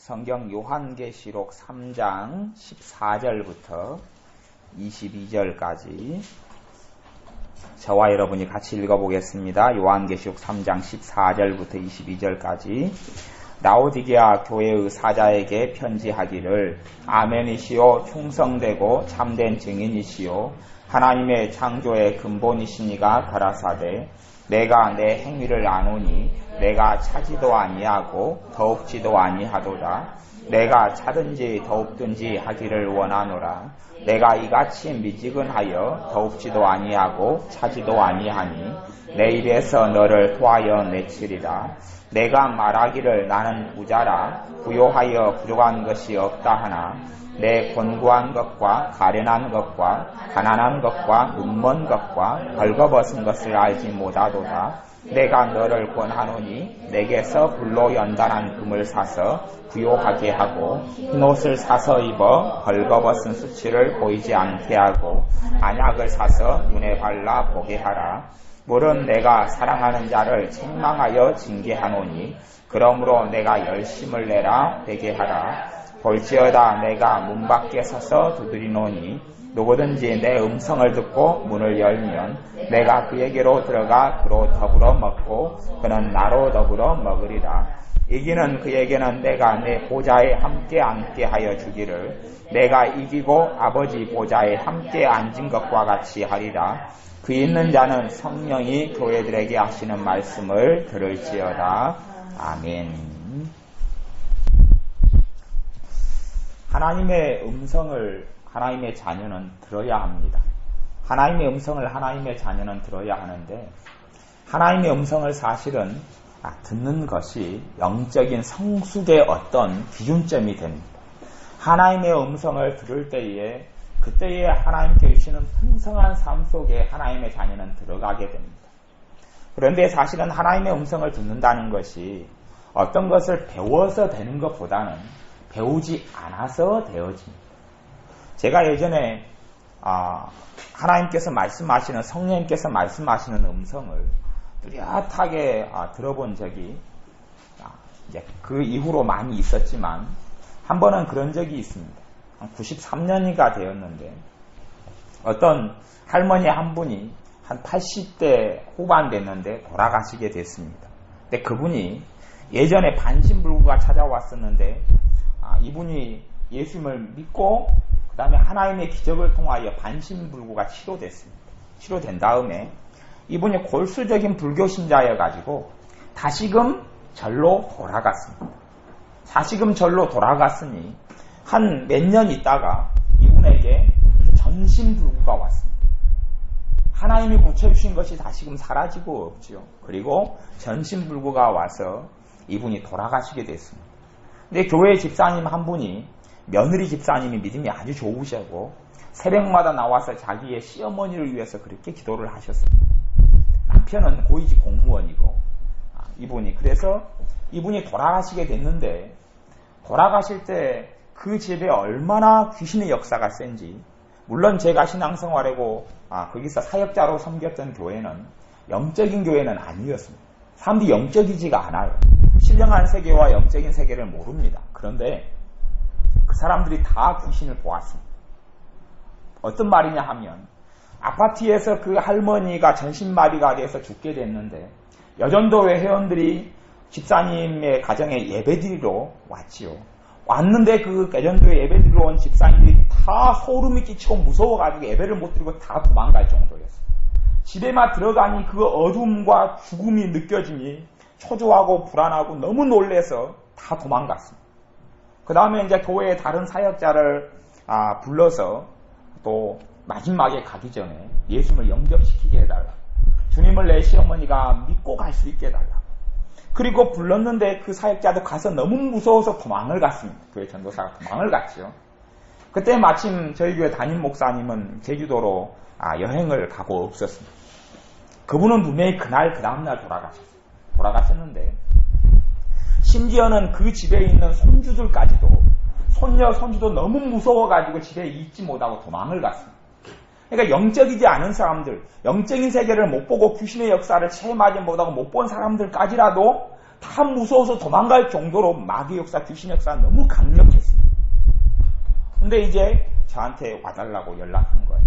성경 요한계시록 3장 14절부터 22절까지 저와 여러분이 같이 읽어보겠습니다. 요한계시록 3장 14절부터 22절까지 라오디게아 교회의 사자에게 편지하기를 아멘이시오 충성되고 참된 증인이시오 하나님의 창조의 근본이시니가 가라사대 내가 내 행위를 아노니 내가 차지도 아니하고 더욱지도 아니하도다. 내가 차든지 더욱든지 하기를 원하노라. 내가 이같이 미지근하여 더욱지도 아니하고 차지도 아니하니 내 입에서 너를 토하여 내치리라. 내가 말하기를 나는 부자라 부요하여 부족한 것이 없다 하나 내 곤고한 것과 가련한 것과 가난한 것과 눈먼 것과 벌거벗은 것을 알지 못하도다. 내가 너를 권하노니 내게서 불로 연단한 금을 사서 부요하게 하고 흰옷을 사서 입어 벌거벗은 수치를 보이지 않게 하고 안약을 사서 눈에 발라 보게 하라. 물은 내가 사랑하는 자를 책망하여 징계하노니 그러므로 내가 열심을 내라 되게 하라. 볼지어다 내가 문 밖에 서서 두드리노니 누구든지 내 음성을 듣고 문을 열면 내가 그에게로 들어가 그로 더불어 먹고 그는 나로 더불어 먹으리라. 이기는 그에게는 내가 내 보좌에 함께 앉게 하여 주기를 내가 이기고 아버지 보좌에 함께 앉은 것과 같이 하리라. 그 있는 자는 성령이 교회들에게 하시는 말씀을 들을지어다. 아멘. 하나님의 음성을 하나님의 자녀는 들어야 합니다. 하나님의 음성을 하나님의 자녀는 들어야 하는데 하나님의 음성을 사실은 듣는 것이 영적인 성숙의 어떤 기준점이 됩니다. 하나님의 음성을 들을 때에 그때에 하나님께 주시는 풍성한 삶 속에 하나님의 자녀는 들어가게 됩니다. 그런데 사실은 하나님의 음성을 듣는다는 것이 어떤 것을 배워서 되는 것보다는 배우지 않아서 되어집니다. 제가 예전에 하나님께서 말씀하시는 성령님께서 말씀하시는 음성을 뚜렷하게 들어본 적이 이제 그 이후로 많이 있었지만 한 번은 그런 적이 있습니다. 한 93년이가 되었는데 어떤 할머니 한 분이 한 80대 후반 됐는데 돌아가시게 됐습니다. 근데 그분이 예전에 반신불구가 찾아왔었는데 이분이 예수님을 믿고 그 다음에 하나님의 기적을 통하여 반신불구가 치료됐습니다. 치료된 다음에 이분이 골수적인 불교 신자여가지고 다시금 절로 돌아갔습니다. 다시금 절로 돌아갔으니 한 몇 년 있다가 이분에게 전신불구가 왔습니다. 하나님이 고쳐주신 것이 다시금 사라지고 없지요. 그리고 전신불구가 와서 이분이 돌아가시게 됐습니다. 근데 교회 집사님 한 분이 며느리 집사님이 믿음이 아주 좋으시고 새벽마다 나와서 자기의 시어머니를 위해서 그렇게 기도를 하셨습니다. 남편은 고위직 공무원이고 그래서 이분이 돌아가시게 됐는데 돌아가실 때 그 집에 얼마나 귀신의 역사가 센지 물론 제가 신앙생활하고 거기서 사역자로 섬겼던 교회는 영적인 교회는 아니었습니다. 사람들이 영적이지가 않아요. 신령한 세계와 영적인 세계를 모릅니다. 그런데 그 사람들이 다 귀신을 보았습니다. 어떤 말이냐 하면 아파트에서 그 할머니가 전신마비가 돼서 죽게 됐는데 여전도회 회원들이 집사님의 가정에 예배드리러 왔지요. 왔는데 그 여전도회 예배드리러 온 집사님들이 다 소름이 끼치고 무서워가지고 예배를 못 드리고 다 도망갈 정도였어요. 집에만 들어가니 그 어둠과 죽음이 느껴지니 초조하고 불안하고 너무 놀래서 다 도망갔습니다. 그 다음에 이제 교회의 다른 사역자를 불러서 또 마지막에 가기 전에 예수님을 영접시키게 해달라. 주님을 내 시어머니가 믿고 갈 수 있게 해달라. 그리고 불렀는데 그 사역자도 가서 너무 무서워서 도망을 갔습니다. 교회 전도사가 도망을 갔죠. 그때 마침 저희 교회 담임 목사님은 제주도로 여행을 가고 없었습니다. 그분은 분명히 그날 그 다음날 돌아가셨는데 심지어는 그 집에 있는 손주들까지도 손녀 손주도 너무 무서워가지고 집에 있지 못하고 도망을 갔습니다. 그러니까 영적이지 않은 사람들 영적인 세계를 못 보고 귀신의 역사를 체험하지 못하고 못 본 사람들까지라도 다 무서워서 도망갈 정도로 마귀 역사, 귀신 역사 너무 강력했습니다. 근데 이제 저한테 와달라고 연락한 거예요.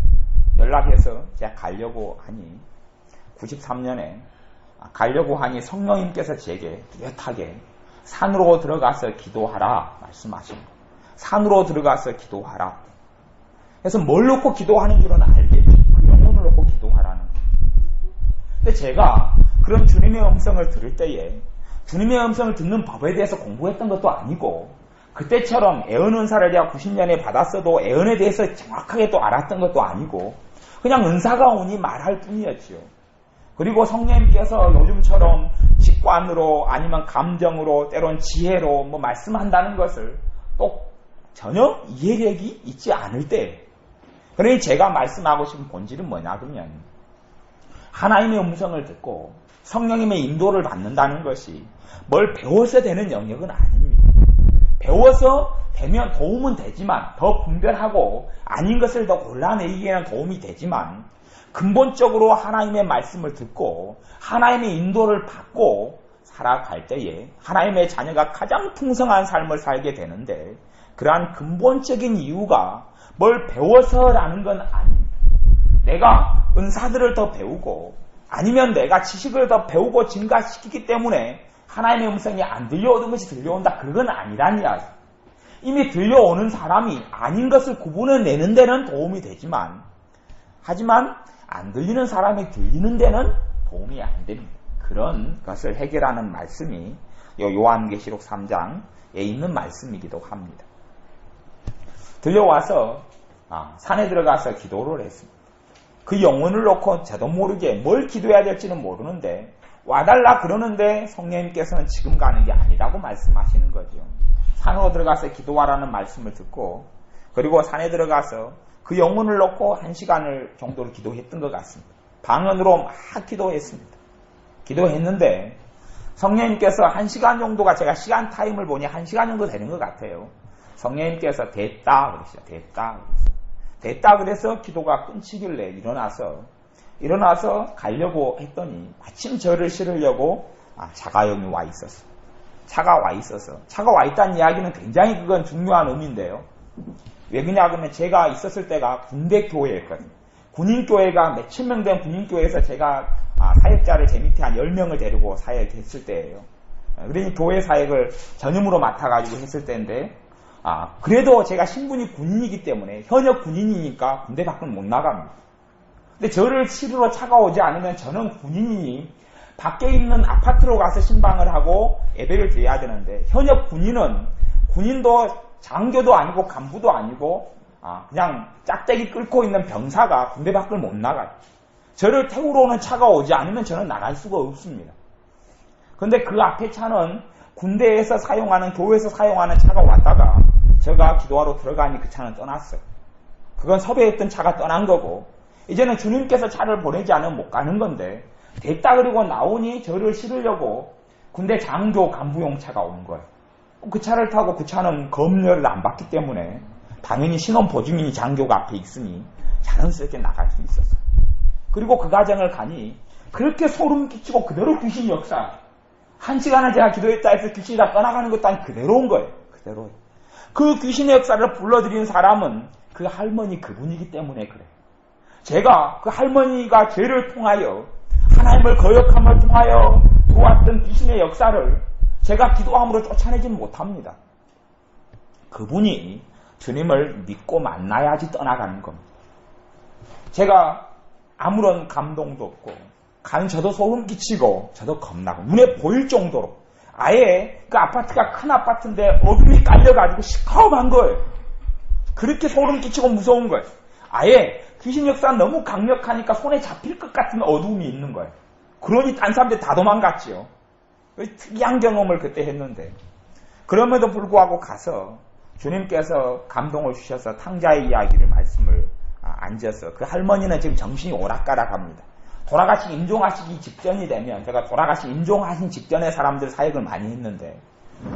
연락해서 제가 가려고 하니 93년에 가려고 하니 성령님께서 제게 뚜렷하게 산으로 들어가서 기도하라 말씀하신 거예요. 산으로 들어가서 기도하라. 그래서 뭘 놓고 기도하는 줄은 알겠죠. 그 영혼을 놓고 기도하라는 거예요. 근데 제가 그런 주님의 음성을 들을 때에 주님의 음성을 듣는 법에 대해서 공부했던 것도 아니고 그때처럼 애언 은사를 제가 90년에 받았어도 애언에 대해서 정확하게 또 알았던 것도 아니고 그냥 은사가 오니 말할 뿐이었죠. 그리고 성령님께서 요즘처럼 직관으로 아니면 감정으로 때론 지혜로 뭐 말씀한다는 것을 또 전혀 이해력이 있지 않을 때 그러니 제가 말씀하고 싶은 본질은 뭐냐 그러면 하나님의 음성을 듣고 성령님의 인도를 받는다는 것이 뭘 배워서 되는 영역은 아닙니다. 배워서 되면 도움은 되지만 더 분별하고 아닌 것을 더 골라내기에는 도움이 되지만 근본적으로 하나님의 말씀을 듣고 하나님의 인도를 받고 살아갈 때에 하나님의 자녀가 가장 풍성한 삶을 살게 되는데 그러한 근본적인 이유가 뭘 배워서라는 건 아닙니다. 내가 은사들을 더 배우고 아니면 내가 지식을 더 배우고 증가시키기 때문에 하나님의 음성이 안 들려오는 것이 들려온다. 그건 아니란 이야기. 이미 들려오는 사람이 아닌 것을 구분해내는 데는 도움이 되지만 하지만 안 들리는 사람이 들리는 데는 도움이 안 됩니다. 그런 것을 해결하는 말씀이 요한계시록 3장에 있는 말씀이기도 합니다. 들려와서 산에 들어가서 기도를 했습니다. 그 영혼을 놓고 저도 모르게 뭘 기도해야 될지는 모르는데 와달라 그러는데 성령님께서는 지금 가는 게 아니라고 말씀하시는 거죠. 산으로 들어가서 기도하라는 말씀을 듣고 그리고 산에 들어가서 그 영혼을 놓고 1시간을 정도로 기도했던 것 같습니다. 방언으로 막 기도했습니다. 기도했는데 성령님께서 1시간 정도가 제가 시간 타임을 보니 1시간 정도 되는 것 같아요. 성령님께서 됐다 그러시죠. 됐다 그래서 기도가 끊기길래 일어나서 가려고 했더니 마침 저를 실으려고 자가용이 와 있었어요. 차가 와 있다는 이야기는 굉장히 그건 중요한 의미인데요. 왜 그러냐 그러면 제가 있었을 때가 군대 교회였거든요. 군인교회가 몇천 명 된 군인교회에서 제가 사역자를 제 밑에 한 10명을 데리고 사역했을 때예요. 그러니 교회 사역을 전임으로 맡아가지고 했을 때인데 그래도 제가 신분이 군인이기 때문에 현역 군인이니까 군대 밖을 못 나갑니다. 근데 저를 치르러 차가 오지 않으면 저는 군인이니 밖에 있는 아파트로 가서 신방을 하고 예배를 드려야 되는데 현역 군인도 장교도 아니고 간부도 아니고 그냥 짝대기 끌고 있는 병사가 군대 밖을 못 나가요. 저를 태우러 오는 차가 오지 않으면 저는 나갈 수가 없습니다. 그런데 그 앞에 차는 군대에서 사용하는 교회에서 사용하는 차가 왔다가 제가 기도하러 들어가니 그 차는 떠났어요. 그건 섭외했던 차가 떠난 거고 이제는 주님께서 차를 보내지 않으면 못 가는 건데 됐다 그리고 나오니 저를 실으려고 군대 장교 간부용 차가 온 거예요. 그 차를 타고 그 차는 검열을 안 받기 때문에 당연히 신원 보증인이 장교가 앞에 있으니 자연스럽게 나갈 수 있었어요. 그리고 그 과정을 가니 그렇게 소름 끼치고 그대로 귀신 역사 1시간을 제가 기도했다 해서 귀신이 다 떠나가는 것도 아니고 그대로인 거예요. 그대로. 그 귀신의 역사를 불러들인 사람은 그 할머니 그분이기 때문에 그래요. 제가 그 할머니가 죄를 통하여 하나님을 거역함을 통하여 도왔던 귀신의 역사를 제가 기도함으로 쫓아내지는 못합니다. 그분이 주님을 믿고 만나야지 떠나가는 겁니다. 제가 아무런 감동도 없고 간 저도 소름 끼치고 저도 겁나고 눈에 보일 정도로 아예 그 아파트가 큰 아파트인데 어둠이 깔려가지고 시커먼 거예요. 그렇게 소름 끼치고 무서운 거예요. 아예 귀신 역사가 너무 강력하니까 손에 잡힐 것 같은 어두움이 있는 거예요. 그러니 딴 사람들 다 도망갔죠. 특이한 경험을 그때 했는데 그럼에도 불구하고 가서 주님께서 감동을 주셔서 탕자의 이야기를 말씀을 앉아서 그 할머니는 지금 정신이 오락가락합니다. 돌아가시기 임종하시기 직전이 되면 제가 돌아가시기 임종하신 직전에 사람들 사역을 많이 했는데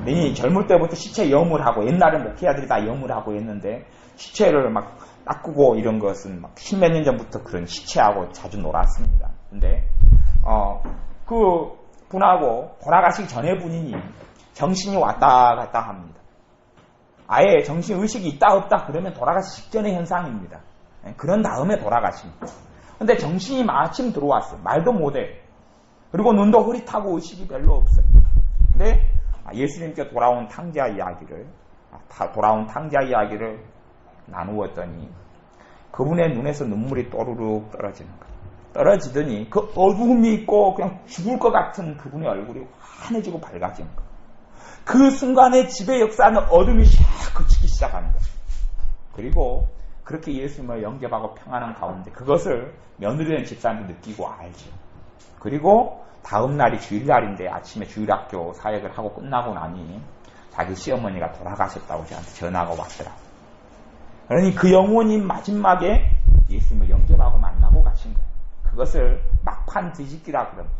이 젊을 때부터 시체 염을 하고 옛날에 목회자들이 다 염을 하고 했는데 시체를 막 닦고 이런 것은 막 십몇 년 전부터 그런 시체하고 자주 놀았습니다. 근데 그 분하고 돌아가시기 전에 분이니 정신이 왔다 갔다 합니다. 아예 정신의식이 있다 없다 그러면 돌아가시기 직전의 현상입니다. 그런 다음에 돌아가십니다. 근데 정신이 마침 들어왔어요. 말도 못해. 그리고 눈도 흐릿하고 의식이 별로 없어요. 근데 예수님께 돌아온 탕자 이야기를 나누었더니 그분의 눈에서 눈물이 또르륵 떨어지는 거예요. 떨어지더니 그 어두움이 있고 그냥 죽을 것 같은 그분의 얼굴이 환해지고 밝아지는 거예요. 그 순간에 집의 역사는 어둠이 샥 그치기 시작하는 거예요. 그리고 그렇게 예수님을 영접하고 평안한 가운데 그것을 며느리 된 집사님도 느끼고 알죠. 그리고 다음 날이 주일날인데 아침에 주일학교 사역을 하고 끝나고 나니 자기 시어머니가 돌아가셨다고 저한테 전화가 왔더라고요. 그러니 그 영혼이 마지막에 예수님을 영접하고 만나고 가신 거예요. 그것을 막판 뒤집기라 그럽니다.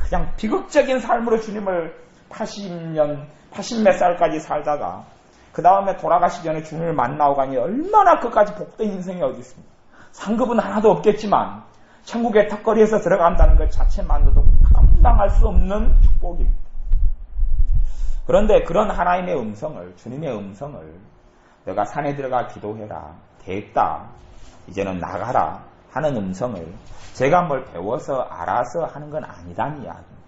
그냥 비극적인 삶으로 주님을 80몇 살까지 살다가 그 다음에 돌아가시 전에 주님을 만나고 가니 얼마나 그까지 복된 인생이 어디 있습니까? 상급은 하나도 없겠지만 천국의 턱걸이에서 들어간다는 것 자체만으로도 감당할 수 없는 축복입니다. 그런데 그런 하나님의 음성을, 주님의 음성을 너가 산에 들어가 기도해라, 됐다, 이제는 나가라 하는 음성을 제가 뭘 배워서 알아서 하는 건 아니라는 이야기입니다.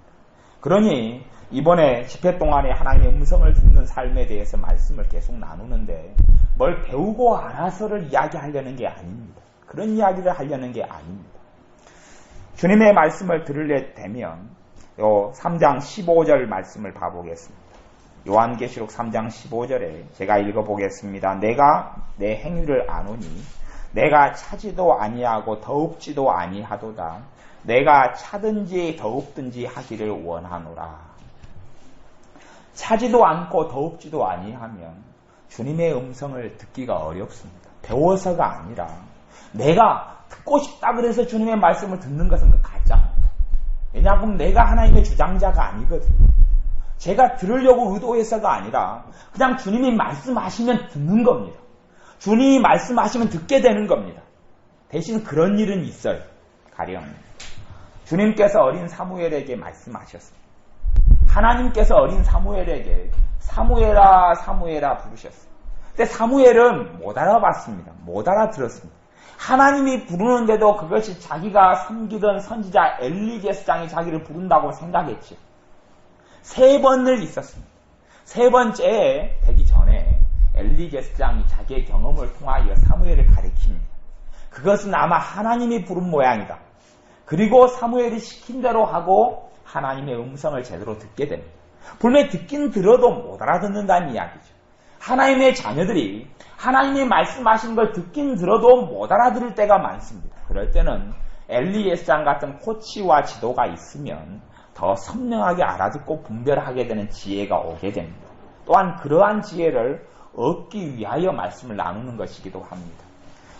그러니 이번에 집회 동안에 하나님의 음성을 듣는 삶에 대해서 말씀을 계속 나누는데 뭘 배우고 알아서를 이야기하려는 게 아닙니다. 그런 이야기를 하려는 게 아닙니다. 주님의 말씀을 들으려 되면 3장 15절 말씀을 봐보겠습니다. 요한계시록 3장 15절에 제가 읽어보겠습니다. 내가 내 행위를 아노니 내가 차지도 아니하고 더웁지도 아니하도다. 내가 차든지 더웁든지 하기를 원하노라. 차지도 않고 더웁지도 아니하면 주님의 음성을 듣기가 어렵습니다. 배워서가 아니라 내가 듣고 싶다 그래서 주님의 말씀을 듣는 것은 가짜입니다. 왜냐하면 내가 하나님의 주장자가 아니거든요. 제가 들으려고 의도해서가 아니라 그냥 주님이 말씀하시면 듣는 겁니다. 주님이 말씀하시면 듣게 되는 겁니다. 대신 그런 일은 있어요. 가령 주님께서 어린 사무엘에게 말씀하셨습니다. 하나님께서 어린 사무엘에게 사무엘아 사무엘아 부르셨어요. 근데 사무엘은 못 알아봤습니다. 못 알아들었습니다. 하나님이 부르는데도 그것이 자기가 섬기던 선지자 엘리 제사장이 자기를 부른다고 생각했죠. 3번을 있었습니다. 3번째에 되기 전에 엘리 제사장이 자기의 경험을 통하여 사무엘을 가리킵니다. 그것은 아마 하나님이 부른 모양이다. 그리고 사무엘이 시킨 대로 하고 하나님의 음성을 제대로 듣게 됩니다. 분명히 듣긴 들어도 못 알아듣는다는 이야기죠. 하나님의 자녀들이 하나님이 말씀하신 걸 듣긴 들어도 못 알아들을 때가 많습니다. 그럴 때는 엘리 제사장 같은 코치와 지도가 있으면 더 선명하게 알아듣고 분별하게 되는 지혜가 오게 됩니다. 또한 그러한 지혜를 얻기 위하여 말씀을 나누는 것이기도 합니다.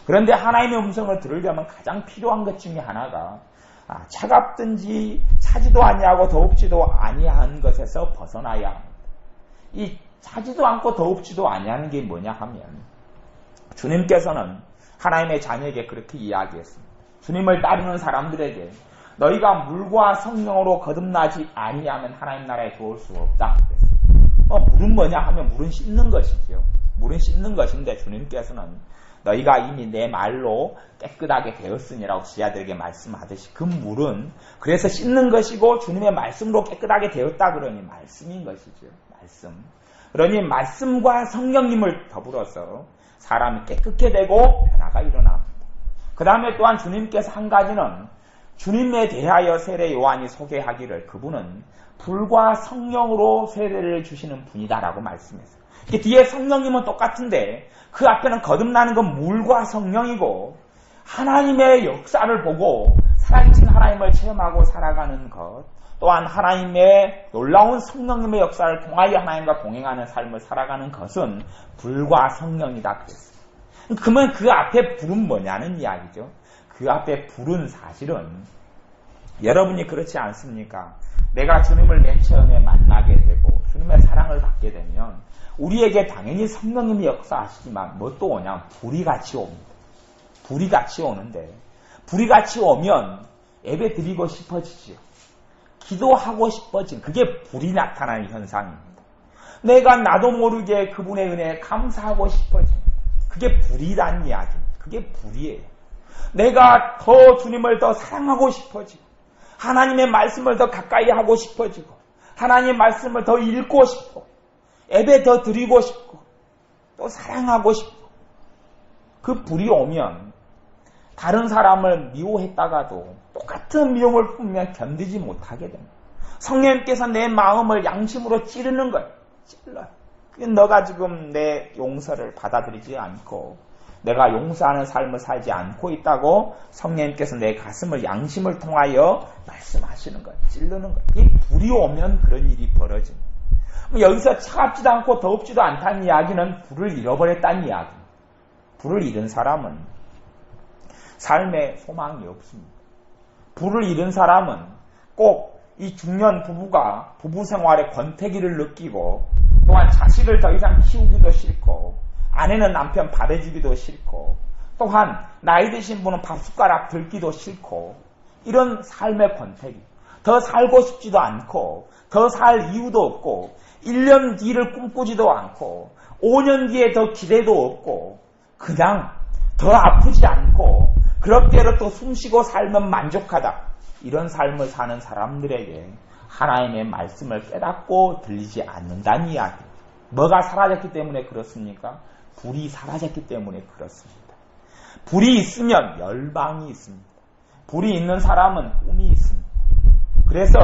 그런데 하나님의 음성을 들으려면 가장 필요한 것 중에 하나가 차갑든지 차지도 아니하고 더웁지도 아니한 것에서 벗어나야 합니다. 이 차지도 않고 더웁지도 아니하는 게 뭐냐 하면 주님께서는 하나님의 자녀에게 그렇게 이야기했습니다. 주님을 따르는 사람들에게 너희가 물과 성령으로 거듭나지 아니하면 하나님 나라에 들어올 수 없다. 물은 뭐냐 하면 물은 씻는 것이죠. 물은 씻는 것인데 주님께서는 너희가 이미 내 말로 깨끗하게 되었으니라고 지하들에게 말씀하듯이 그 물은 그래서 씻는 것이고 주님의 말씀으로 깨끗하게 되었다 그러니 말씀인 것이죠. 말씀. 그러니 말씀과 성령님을 더불어서 사람이 깨끗게 되고 변화가 일어납니다. 그 다음에 또한 주님께서 한 가지는 주님에 대하여 세례 요한이 소개하기를 그분은 불과 성령으로 세례를 주시는 분이다라고 말씀했어요. 뒤에 성령님은 똑같은데 그 앞에는 거듭나는 건 물과 성령이고 하나님의 역사를 보고 살아계신 하나님을 체험하고 살아가는 것 또한 하나님의 놀라운 성령님의 역사를 통하여 하나님과 동행하는 삶을 살아가는 것은 불과 성령이다 그랬어요. 그러면 그 앞에 불은 뭐냐는 이야기죠. 그 앞에 불은 사실은 여러분이 그렇지 않습니까? 내가 주님을 맨 처음에 만나게 되고 주님의 사랑을 받게 되면 우리에게 당연히 성령님이 역사하시지만 뭐 또 오냐? 불이 같이 옵니다. 불이 같이 오는데 불이 같이 오면 예배 드리고 싶어지죠. 기도하고 싶어진, 그게 불이 나타나는 현상입니다. 내가 나도 모르게 그분의 은혜에 감사하고 싶어진, 그게 불이란 이야기입니다. 그게 불이에요. 내가 더 주님을 더 사랑하고 싶어지고, 하나님의 말씀을 더 가까이 하고 싶어지고, 하나님의 말씀을 더 읽고 싶고, 예배 더 드리고 싶고, 또 사랑하고 싶고, 그 불이 오면 다른 사람을 미워했다가도 똑같은 미움을 품으면 견디지 못하게 됩니다. 성령님께서 내 마음을 양심으로 찌르는 거예요. 찔러요. 너가 지금 내 용서를 받아들이지 않고 내가 용서하는 삶을 살지 않고 있다고 성령님께서 내 가슴을 양심을 통하여 말씀하시는 거예요. 찌르는 거예요. 이 불이 오면 그런 일이 벌어집니다. 여기서 차갑지도 않고 더웁지도 않다는 이야기는 불을 잃어버렸다는 이야기입니다. 불을 잃은 사람은 삶에 소망이 없습니다. 불을 잃은 사람은 꼭 이 중년 부부가 부부 생활의 권태기를 느끼고 또한 자식을 더 이상 키우기도 싫고 아내는 남편 밥해주기도 싫고 또한 나이 드신 분은 밥숟가락 들기도 싫고 이런 삶의 권태기, 더 살고 싶지도 않고 더 살 이유도 없고 1년 뒤를 꿈꾸지도 않고 5년 뒤에 더 기대도 없고 그냥 더 아프지 않고 그렇게로 또 숨쉬고 살면 만족하다. 이런 삶을 사는 사람들에게 하나님의 말씀을 깨닫고 들리지 않는다는 이야기. 뭐가 사라졌기 때문에 그렇습니까? 불이 사라졌기 때문에 그렇습니다. 불이 있으면 열방이 있습니다. 불이 있는 사람은 꿈이 있습니다. 그래서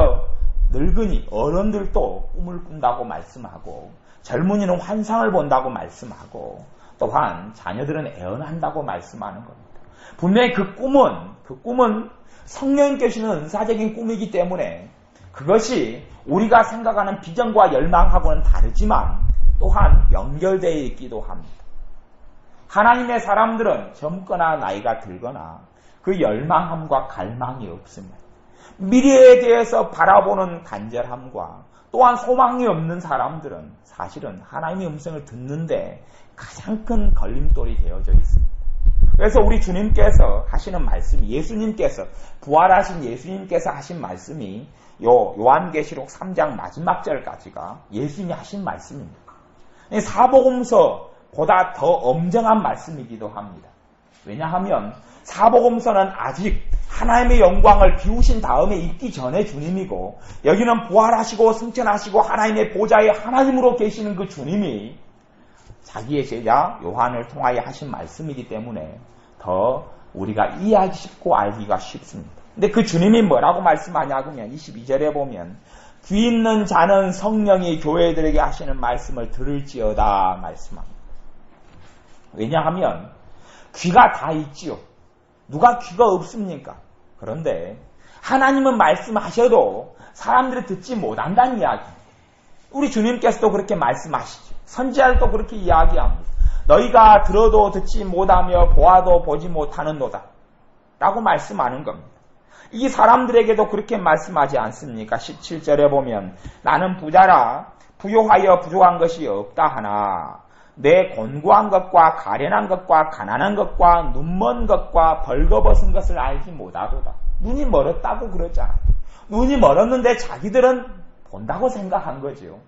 늙은이, 어른들도 꿈을 꾼다고 말씀하고 젊은이는 환상을 본다고 말씀하고 또한 자녀들은 애언한다고 말씀하는 겁니다. 분명히 그 꿈은 성령님께 주시는 은사적인 꿈이기 때문에 그것이 우리가 생각하는 비전과 열망하고는 다르지만 또한 연결되어 있기도 합니다. 하나님의 사람들은 젊거나 나이가 들거나 그 열망함과 갈망이 없습니다. 미래에 대해서 바라보는 간절함과 또한 소망이 없는 사람들은 사실은 하나님의 음성을 듣는데 가장 큰 걸림돌이 되어져 있습니다. 그래서 우리 주님께서 하시는 말씀이 예수님께서 부활하신 예수님께서 하신 말씀이 요한계시록 3장 마지막 절까지가 예수님이 하신 말씀입니다. 사복음서보다 더 엄정한 말씀이기도 합니다. 왜냐하면 사복음서는 아직 하나님의 영광을 비우신 다음에 있기 전에 주님이고 여기는 부활하시고 승천하시고 하나님의 보좌에 하나님으로 계시는 그 주님이 자기의 제자 요한을 통하여 하신 말씀이기 때문에 더 우리가 이해하기 쉽고 알기가 쉽습니다. 근데 그 주님이 뭐라고 말씀하냐 그러면 22절에 보면 귀 있는 자는 성령이 교회들에게 하시는 말씀을 들을지어다 말씀합니다. 왜냐하면 귀가 다 있지요. 누가 귀가 없습니까? 그런데 하나님은 말씀하셔도 사람들이 듣지 못한다는 이야기입니다. 우리 주님께서도 그렇게 말씀하시죠. 선지자들도 그렇게 이야기합니다. 너희가 들어도 듣지 못하며 보아도 보지 못하는도다 라고 말씀하는 겁니다. 이 사람들에게도 그렇게 말씀하지 않습니까? 17절에 보면 나는 부자라 부요하여 부족한 것이 없다 하나 내 곤고한 것과 가련한 것과 가난한 것과 눈먼 것과 벌거벗은 것을 알지 못하도다. 눈이 멀었다고 그러잖아요. 눈이 멀었는데 자기들은 본다고 생각한 거죠.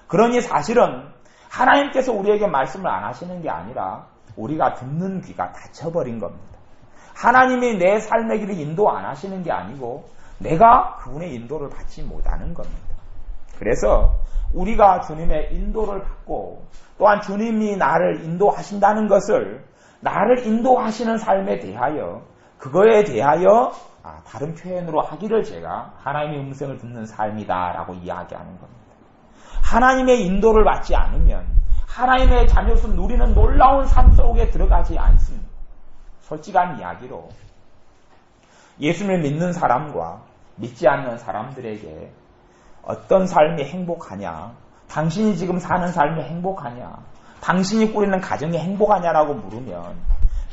그러니 사실은 하나님께서 우리에게 말씀을 안 하시는 게 아니라 우리가 듣는 귀가 닫혀버린 겁니다. 하나님이 내 삶의 길을 인도 안 하시는 게 아니고 내가 그분의 인도를 받지 못하는 겁니다. 그래서 우리가 주님의 인도를 받고 또한 주님이 나를 인도하신다는 것을 나를 인도하시는 삶에 대하여 그거에 대하여 다른 표현으로 하기를 제가 하나님의 음성을 듣는 삶이다라고 이야기하는 겁니다. 하나님의 인도를 받지 않으면 하나님의 자녀로서 누리는 놀라운 삶 속에 들어가지 않습니다. 솔직한 이야기로 예수님을 믿는 사람과 믿지 않는 사람들에게 어떤 삶이 행복하냐, 당신이 지금 사는 삶이 행복하냐, 당신이 꾸리는 가정이 행복하냐라고 물으면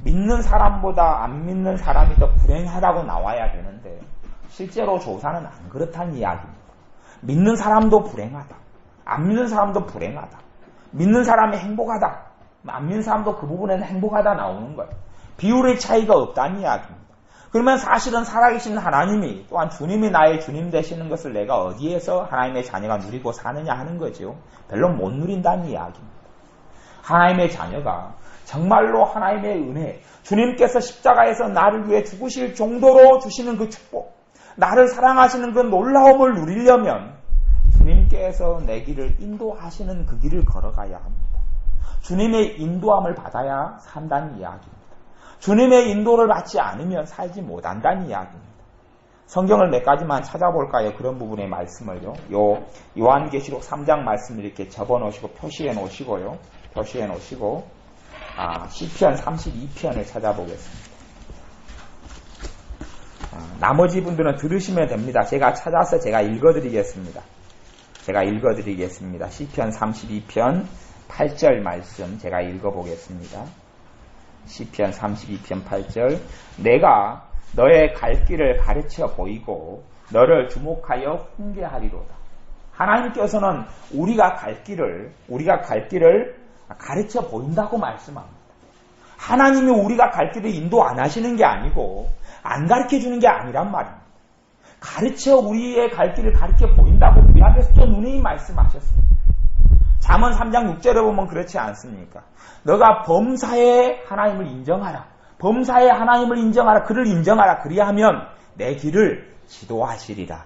믿는 사람보다 안 믿는 사람이 더 불행하다고 나와야 되는데 실제로 조사는 안 그렇다는 이야기입니다. 믿는 사람도 불행하다. 안 믿는 사람도 불행하다. 믿는 사람이 행복하다. 안 믿는 사람도 그 부분에는 행복하다 나오는 거예요. 비율의 차이가 없다는 이야기입니다. 그러면 사실은 살아계신 하나님이 또한 주님이 나의 주님 되시는 것을 내가 어디에서 하나님의 자녀가 누리고 사느냐 하는 거죠. 별로 못 누린다는 이야기입니다. 하나님의 자녀가 정말로 하나님의 은혜, 주님께서 십자가에서 나를 위해 죽으실 정도로 주시는 그 축복, 나를 사랑하시는 그 놀라움을 누리려면 주님께서 내 길을 인도하시는 그 길을 걸어가야 합니다. 주님의 인도함을 받아야 산다는 이야기입니다. 주님의 인도를 받지 않으면 살지 못한다는 이야기입니다. 성경을 몇 가지만 찾아볼까요? 그런 부분의 말씀을요. 요한계시록 3장 말씀을 이렇게 접어놓으시고 표시해 놓으시고요. 표시해 놓으시고 시편 32편을 찾아보겠습니다. 나머지 분들은 들으시면 됩니다. 제가 찾아서 제가 읽어드리겠습니다. 시편 32편 8절 말씀 제가 읽어보겠습니다. 시편 32편 8절 내가 너의 갈 길을 가르쳐 보이고 너를 주목하여 훈계하리로다. 하나님께서는 우리가 갈 길을 가르쳐 보인다고 말씀합니다. 하나님이 우리가 갈 길을 인도 안 하시는 게 아니고 안 가르쳐 주는 게 아니란 말입니다. 우리의 갈 길을 가르쳐 보인다고 우리 앞에서 또 누누이 말씀하셨습니다. 잠언 3장 6절에 보면 그렇지 않습니까? 너가 범사에 하나님을 인정하라. 그를 인정하라. 그리하면 내 길을 지도하시리라.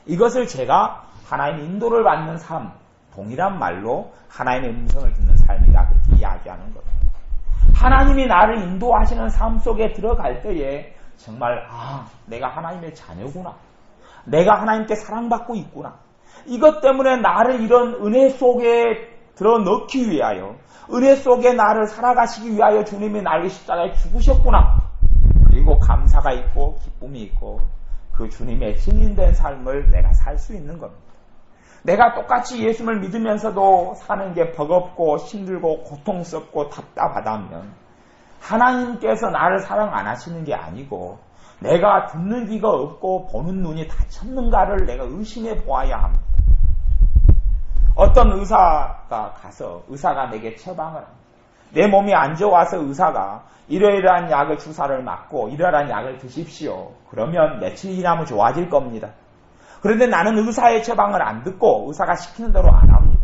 이것을 제가 하나님의 인도를 받는 삶, 동일한 말로 하나님의 음성을 듣는 삶이다. 그렇게 이야기하는 겁니다. 하나님이 나를 인도하시는 삶 속에 들어갈 때에 정말 내가 하나님의 자녀구나. 내가 하나님께 사랑받고 있구나. 이것 때문에 나를 이런 은혜 속에 들어 넣기 위하여, 은혜 속에 나를 살아가시기 위하여 주님이 나를 십자가에 죽으셨구나. 그리고 감사가 있고 기쁨이 있고 그 주님의 증인된 삶을 내가 살 수 있는 겁니다. 내가 똑같이 예수를 믿으면서도 사는 게 버겁고 힘들고 고통스럽고 답답하다면 하나님께서 나를 사랑 안 하시는 게 아니고 내가 듣는 귀가 없고 보는 눈이 닫혔는가를 내가 의심해 보아야 합니다. 어떤 의사가 내게 처방을 합니다. 내 몸이 안 좋아서 의사가 이러이러한 약을 주사를 맞고 이러이러한 약을 드십시오. 그러면 며칠 지나면 좋아질 겁니다. 그런데 나는 의사의 처방을 안 듣고 의사가 시키는 대로 안 합니다.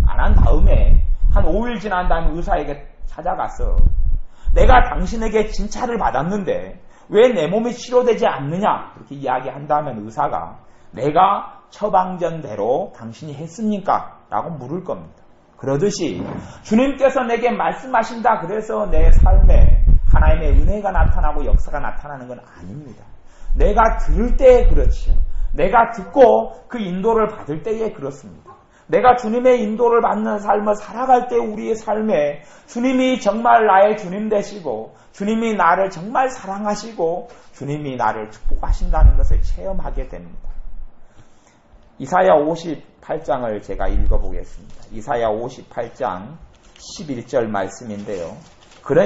안 한 다음에 한 5일 지난 다음에 의사에게 찾아가서 내가 당신에게 진찰을 받았는데 왜 내 몸이 치료되지 않느냐 그렇게 이야기한다면 의사가 내가 처방전대로 당신이 했습니까? 라고 물을 겁니다. 그러듯이 주님께서 내게 말씀하신다 그래서 내 삶에 하나님의 은혜가 나타나고 역사가 나타나는 건 아닙니다. 내가 들을 때에 그렇지요. 내가 듣고 그 인도를 받을 때에 그렇습니다. 내가 주님의 인도를 받는 삶을 살아갈 때 우리의 삶에 주님이 정말 나의 주님 되시고 주님이 나를 정말 사랑하시고 주님이 나를 축복하신다는 것을 체험하게 됩니다. 이사야 58장을 제가 읽어보겠습니다. 이사야 58장 11절 말씀인데요.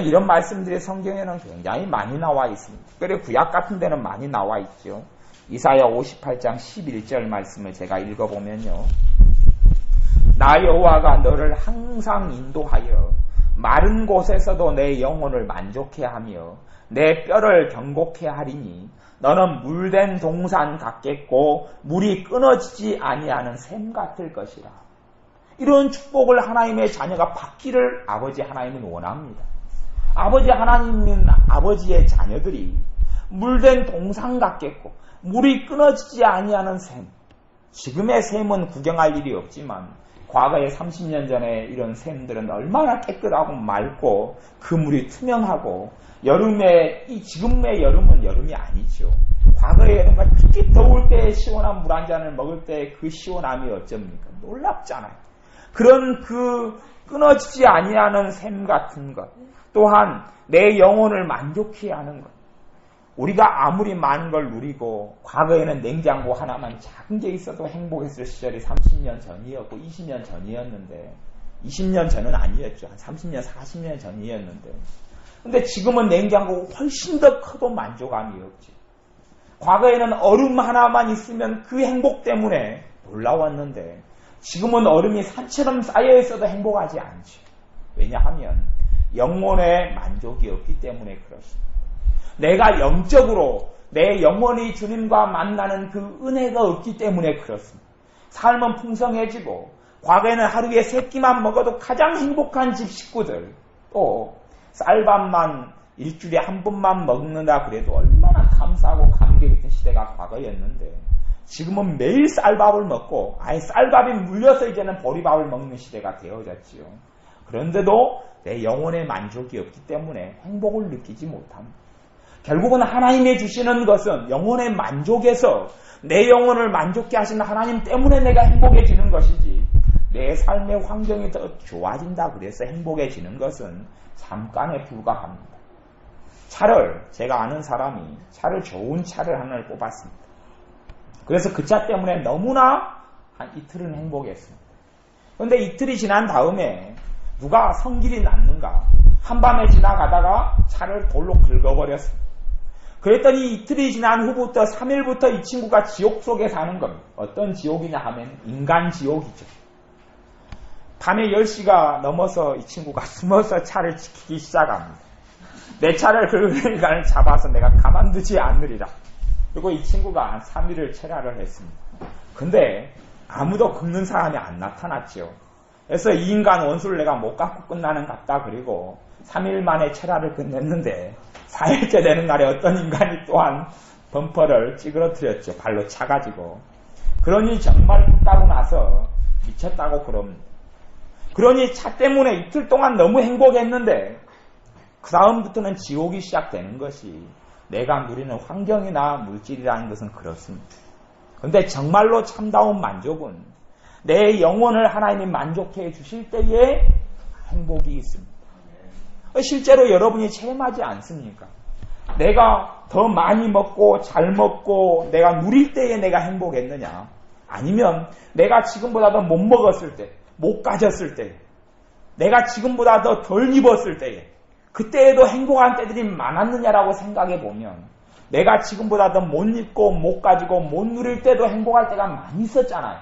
이런 말씀들이 성경에는 굉장히 많이 나와 있습니다. 특별히 구약 같은 데는 많이 나와 있죠. 이사야 58장 11절 말씀을 제가 읽어보면요. 나 여호와가 너를 항상 인도하여 마른 곳에서도 내 영혼을 만족해 하며 내 뼈를 경곡해 하리니 너는 물된 동산 같겠고 물이 끊어지지 아니하는 샘 같을 것이라. 이런 축복을 하나님의 자녀가 받기를 아버지 하나님은 원합니다. 아버지 하나님은 아버지의 자녀들이 물된 동산 같겠고 물이 끊어지지 아니하는 샘. 지금의 샘은 구경할 일이 없지만 과거에 30년 전에 이런 샘들은 얼마나 깨끗하고 맑고 그 물이 투명하고 지금의 여름은 여름이 아니죠. 과거의 여름은 특히 더울 때 시원한 물 한 잔을 먹을 때 그 시원함이 어쩝니까? 놀랍잖아요. 그런 그 끊어지지 아니하는 샘 같은 것, 또한 내 영혼을 만족해 하는 것. 우리가 아무리 많은 걸 누리고 과거에는 냉장고 하나만 작은 게 있어도 행복했을 시절이 30년 전이었고 20년 전이었는데 20년 전은 아니었죠. 한 30년, 40년 전이었는데 근데 지금은 냉장고가 훨씬 더 커도 만족감이 없지. 과거에는 얼음 하나만 있으면 그 행복 때문에 놀라웠는데 지금은 얼음이 산처럼 쌓여 있어도 행복하지 않지. 왜냐하면 영혼의 만족이 없기 때문에 그렇습니다. 내가 영적으로 내 영혼이 주님과 만나는 그 은혜가 없기 때문에 그렇습니다. 삶은 풍성해지고 과거에는 하루에 3끼만 먹어도 가장 행복한 집 식구들, 또 쌀밥만 일주일에 한 번만 먹는다 그래도 얼마나 감사하고 감격 있는 시대가 과거였는데 지금은 매일 쌀밥을 먹고 아예 쌀밥이 물려서 이제는 보리밥을 먹는 시대가 되어졌지요. 그런데도 내 영혼의 만족이 없기 때문에 행복을 느끼지 못합니다. 결국은 하나님이 주시는 것은 영혼의 만족에서 내 영혼을 만족케 하시는 하나님 때문에 내가 행복해지는 것이지 내 삶의 환경이 더 좋아진다 그래서 행복해지는 것은 잠깐에 불과합니다. 제가 아는 사람이 좋은 차를 하나를 뽑았습니다. 그래서 그 차 때문에 너무나 한 이틀은 행복했습니다. 그런데 이틀이 지난 다음에 누가 성질이 났는가 한밤에 지나가다가 차를 돌로 긁어버렸습니다. 그랬더니 이틀이 지난 후부터 3일부터 이 친구가 지옥 속에 사는 겁니다. 어떤 지옥이냐 하면 인간 지옥이죠. 밤에 10시가 넘어서 이 친구가 숨어서 차를 지키기 시작합니다. 내 차를 긁는 인간을 잡아서 내가 가만두지 않으리라. 그리고 이 친구가 한 3일을 체라를 했습니다. 근데 아무도 긁는 사람이 안 나타났죠. 그래서 이 인간 원수를 내가 못 갖고 끝나는 것 같다. 그리고 3일 만에 체라를 끝냈는데 4일째 되는 날에 어떤 인간이 또한 범퍼를 찌그러뜨렸죠. 발로 차가지고. 그러니 정말 붙다고 나서 미쳤다고 그럽니다. 그러니 차 때문에 이틀 동안 너무 행복했는데 그 다음부터는 지옥이 시작되는 것이 내가 누리는 환경이나 물질이라는 것은 그렇습니다. 그런데 정말로 참다운 만족은 내 영혼을 하나님이 만족해 주실 때에 행복이 있습니다. 실제로 여러분이 체험하지 않습니까? 내가 더 많이 먹고 잘 먹고 내가 누릴 때에 내가 행복했느냐? 아니면 내가 지금보다 더 못 먹었을 때, 못 가졌을 때, 내가 지금보다 더 덜 입었을 때에 그때에도 행복한 때들이 많았느냐라고 생각해 보면 내가 지금보다 더 못 입고 못 가지고 못 누릴 때도 행복할 때가 많이 있었잖아요.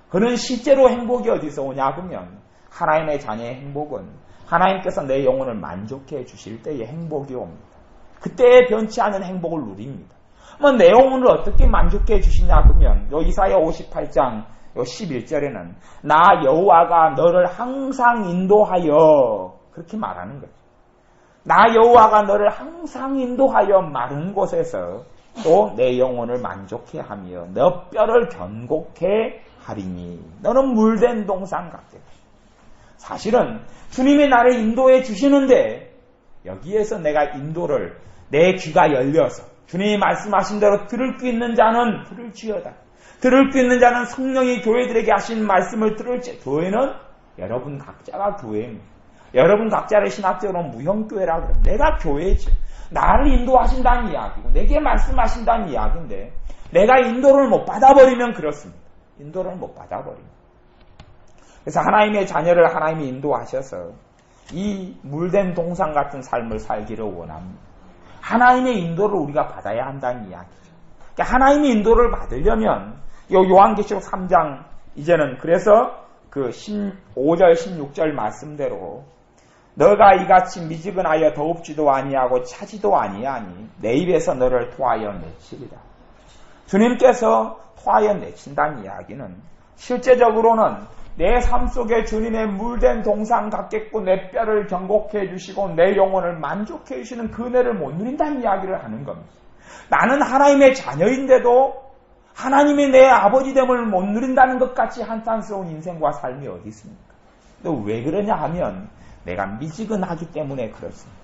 그는 실제로 행복이 어디서 오냐 그러면 하나님의 자녀의 행복은 하나님께서 내 영혼을 만족해 주실 때의 행복이 옵니다. 그때에 변치 않은 행복을 누립니다. 내 영혼을 어떻게 만족해 주시냐 그러면 이사야 58장 11절에는 나 여호와가 너를 항상 인도하여 그렇게 말하는 거죠. 나 여호와가 너를 항상 인도하여 마른 곳에서 또 내 영혼을 만족해 하며 너 뼈를 견고케 하리니 너는 물된 동산 같게. 사실은 주님이 나를 인도해 주시는데 여기에서 내가 인도를 내 귀가 열려서 주님이 말씀하신 대로 들을 수 있는 자는 들을지어다. 들을 수 있는 자는 성령이 교회들에게 하신 말씀을 들을지. 교회는 여러분 각자가 교회입니다. 여러분 각자를 신학적으로 무형교회라고 그래요. 내가 교회죠. 나를 인도하신다는 이야기고 내게 말씀하신다는 이야기인데 내가 인도를 못 받아버리면 그렇습니다. 인도를 못 받아버립니다. 그래서 하나님의 자녀를 하나님이 인도하셔서 이 물된 동산 같은 삶을 살기를 원합니다. 하나님의 인도를 우리가 받아야 한다는 이야기죠. 그러니까 하나님의 인도를 받으려면 요한계시록 3장 이제는 그래서 그 15절 16절 말씀대로 너가 이같이 미지근하여 더웁지도 아니하고 차지도 아니하니 내 입에서 너를 토하여 내치리라. 주님께서 토하여 내친다는 이야기는 실제적으로는 내 삶 속에 주님의 물된 동산 같겠고 내 뼈를 견고케 해주시고 내 영혼을 만족해 주시는 그 은혜를 못 누린다는 이야기를 하는 겁니다. 나는 하나님의 자녀인데도 하나님이 내 아버지됨을 못 누린다는 것 같이 한탄스러운 인생과 삶이 어디 있습니까? 또 왜 그러냐 하면 내가 미지근하기 때문에 그렇습니다.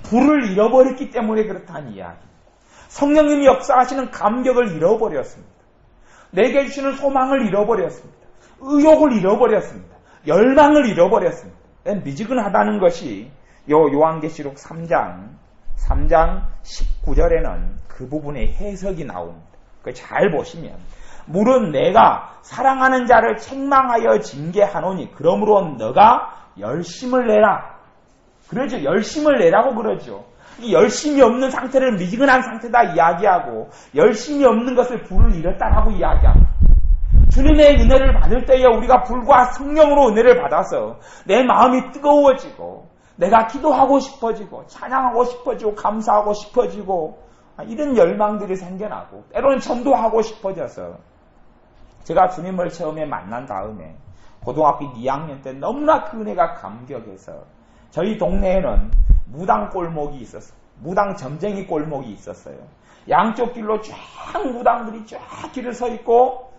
불을 잃어버렸기 때문에 그렇다는 이야기. 성령님이 역사하시는 감격을 잃어버렸습니다. 내게 주시는 소망을 잃어버렸습니다. 의욕을 잃어버렸습니다. 열망을 잃어버렸습니다. 미지근하다는 것이 요한계시록 3장 19절에는 그 부분의 해석이 나옵니다. 잘 보시면 물은 내가 사랑하는 자를 책망하여 징계하노니 그러므로 너가 열심을 내라. 그러죠. 열심을 내라고 그러죠. 이 열심이 없는 상태를 미지근한 상태다 이야기하고 열심이 없는 것을 불을 잃었다라고 이야기합니다. 주님의 은혜를 받을 때에 우리가 불과 성령으로 은혜를 받아서 내 마음이 뜨거워지고 내가 기도하고 싶어지고 찬양하고 싶어지고 감사하고 싶어지고 이런 열망들이 생겨나고 때로는 전도하고 싶어져서 제가 주님을 처음에 만난 다음에 고등학교 2학년 때 너무나 그 은혜가 감격해서 저희 동네에는 무당 골목이 있었어요. 무당 점쟁이 골목이 있었어요. 양쪽 길로 쫙 무당들이 쫙 길을 서 있고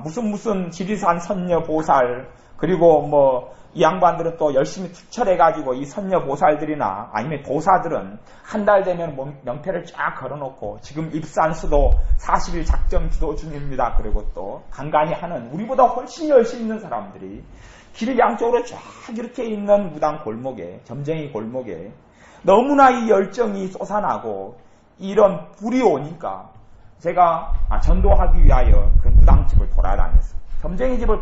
무슨 지리산 선녀 보살 그리고 뭐 이 양반들은 또 열심히 투철해가지고 이 선녀 보살들이나 아니면 도사들은 한 달 되면 명패를 쫙 걸어놓고 지금 입산 수도 40일 작정 기도 중입니다. 그리고 또 간간히 하는 우리보다 훨씬 열심히 있는 사람들이 길 양쪽으로 쫙 이렇게 있는 무당 골목에 점쟁이 골목에 너무나 이 열정이 솟아나고 이런 불이 오니까 제가 전도하기 위하여 그 무당집을 돌아다녔어요. 점쟁이 집을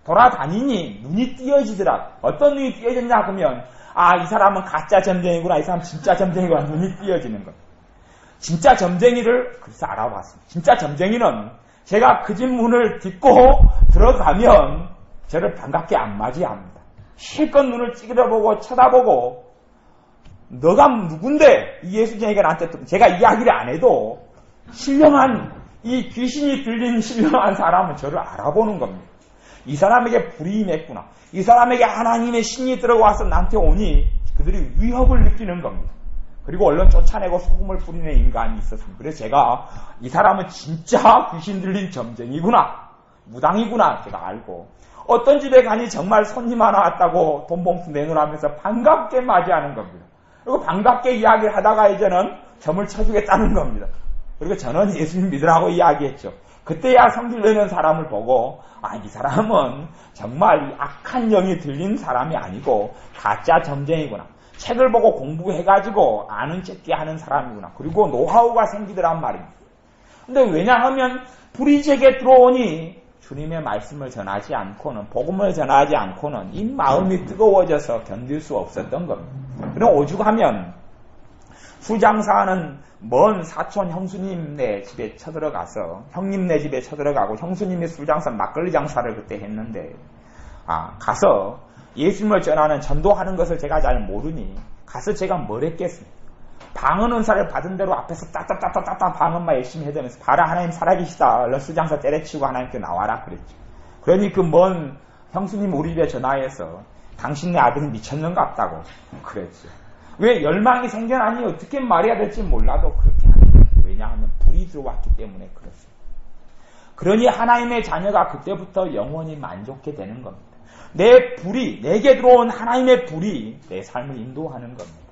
돌아다니니 눈이 띄어지더라. 어떤 눈이 띄어졌냐 하면 이 사람은 가짜 점쟁이구나, 이 사람 진짜 점쟁이구나 눈이 띄어지는 거예요. 진짜 점쟁이를 그래서 알아봤습니다. 진짜 점쟁이는 제가 그 집 문을 딛고 들어가면 저를 반갑게 안 맞이합니다. 실컷 눈을 찌그러보고 쳐다보고 너가 누군데 이 예수쟁이가 나한테 제가 이야기를 안 해도 신령한 이 귀신이 들린 신령한 사람은 저를 알아보는 겁니다. 이 사람에게 불이 임했구나. 이 사람에게 하나님의 신이 들어와서 나한테 오니 그들이 위협을 느끼는 겁니다. 그리고 얼른 쫓아내고 소금을 뿌리는 인간이 있었습니다. 그래서 제가 이 사람은 진짜 귀신 들린 점쟁이구나. 무당이구나. 제가 알고 어떤 집에 가니 정말 손님 하나 왔다고 돈봉투 내놓으면서 반갑게 맞이하는 겁니다. 그리고 반갑게 이야기를 하다가 이제는 점을 쳐주겠다는 겁니다. 그리고 저는 예수님 믿으라고 이야기했죠. 그때야 성질 내는 사람을 보고 이 사람은 정말 이 악한 영이 들린 사람이 아니고 가짜 점쟁이구나. 책을 보고 공부해가지고 아는 척게 하는 사람이구나. 그리고 노하우가 생기더란 말입니다. 근데 왜냐하면 불이 제게 들어오니 주님의 말씀을 전하지 않고는 복음을 전하지 않고는 이 마음이 뜨거워져서 견딜 수 없었던 겁니다. 그럼 오죽하면 술장사하는 먼 사촌 형수님네 집에 쳐들어가서 형님네 집에 쳐들어가고 형수님이 술장사 막걸리 장사를 그때 했는데 가서 예수님을 전하는 전도하는 것을 제가 잘 모르니 가서 제가 뭘 했겠습니까? 방언 은사를 받은 대로 앞에서 따따따따따 방언만 열심히 해대면서 봐라 하나님 살아계시다. 얼른 술장사 때려치우고 하나님께 나와라 그랬죠. 그러니 그 먼 형수님 우리 집에 전화해서 당신네 아들이 미쳤는가 없다고 그랬죠. 왜 열망이 생겨나니 어떻게 말해야 될지 몰라도 그렇게 하는 거예요. 왜냐하면 불이 들어왔기 때문에 그렇습니다. 그러니 하나님의 자녀가 그때부터 영원히 만족해 되는 겁니다. 내게 들어온 하나님의 불이 내 삶을 인도하는 겁니다.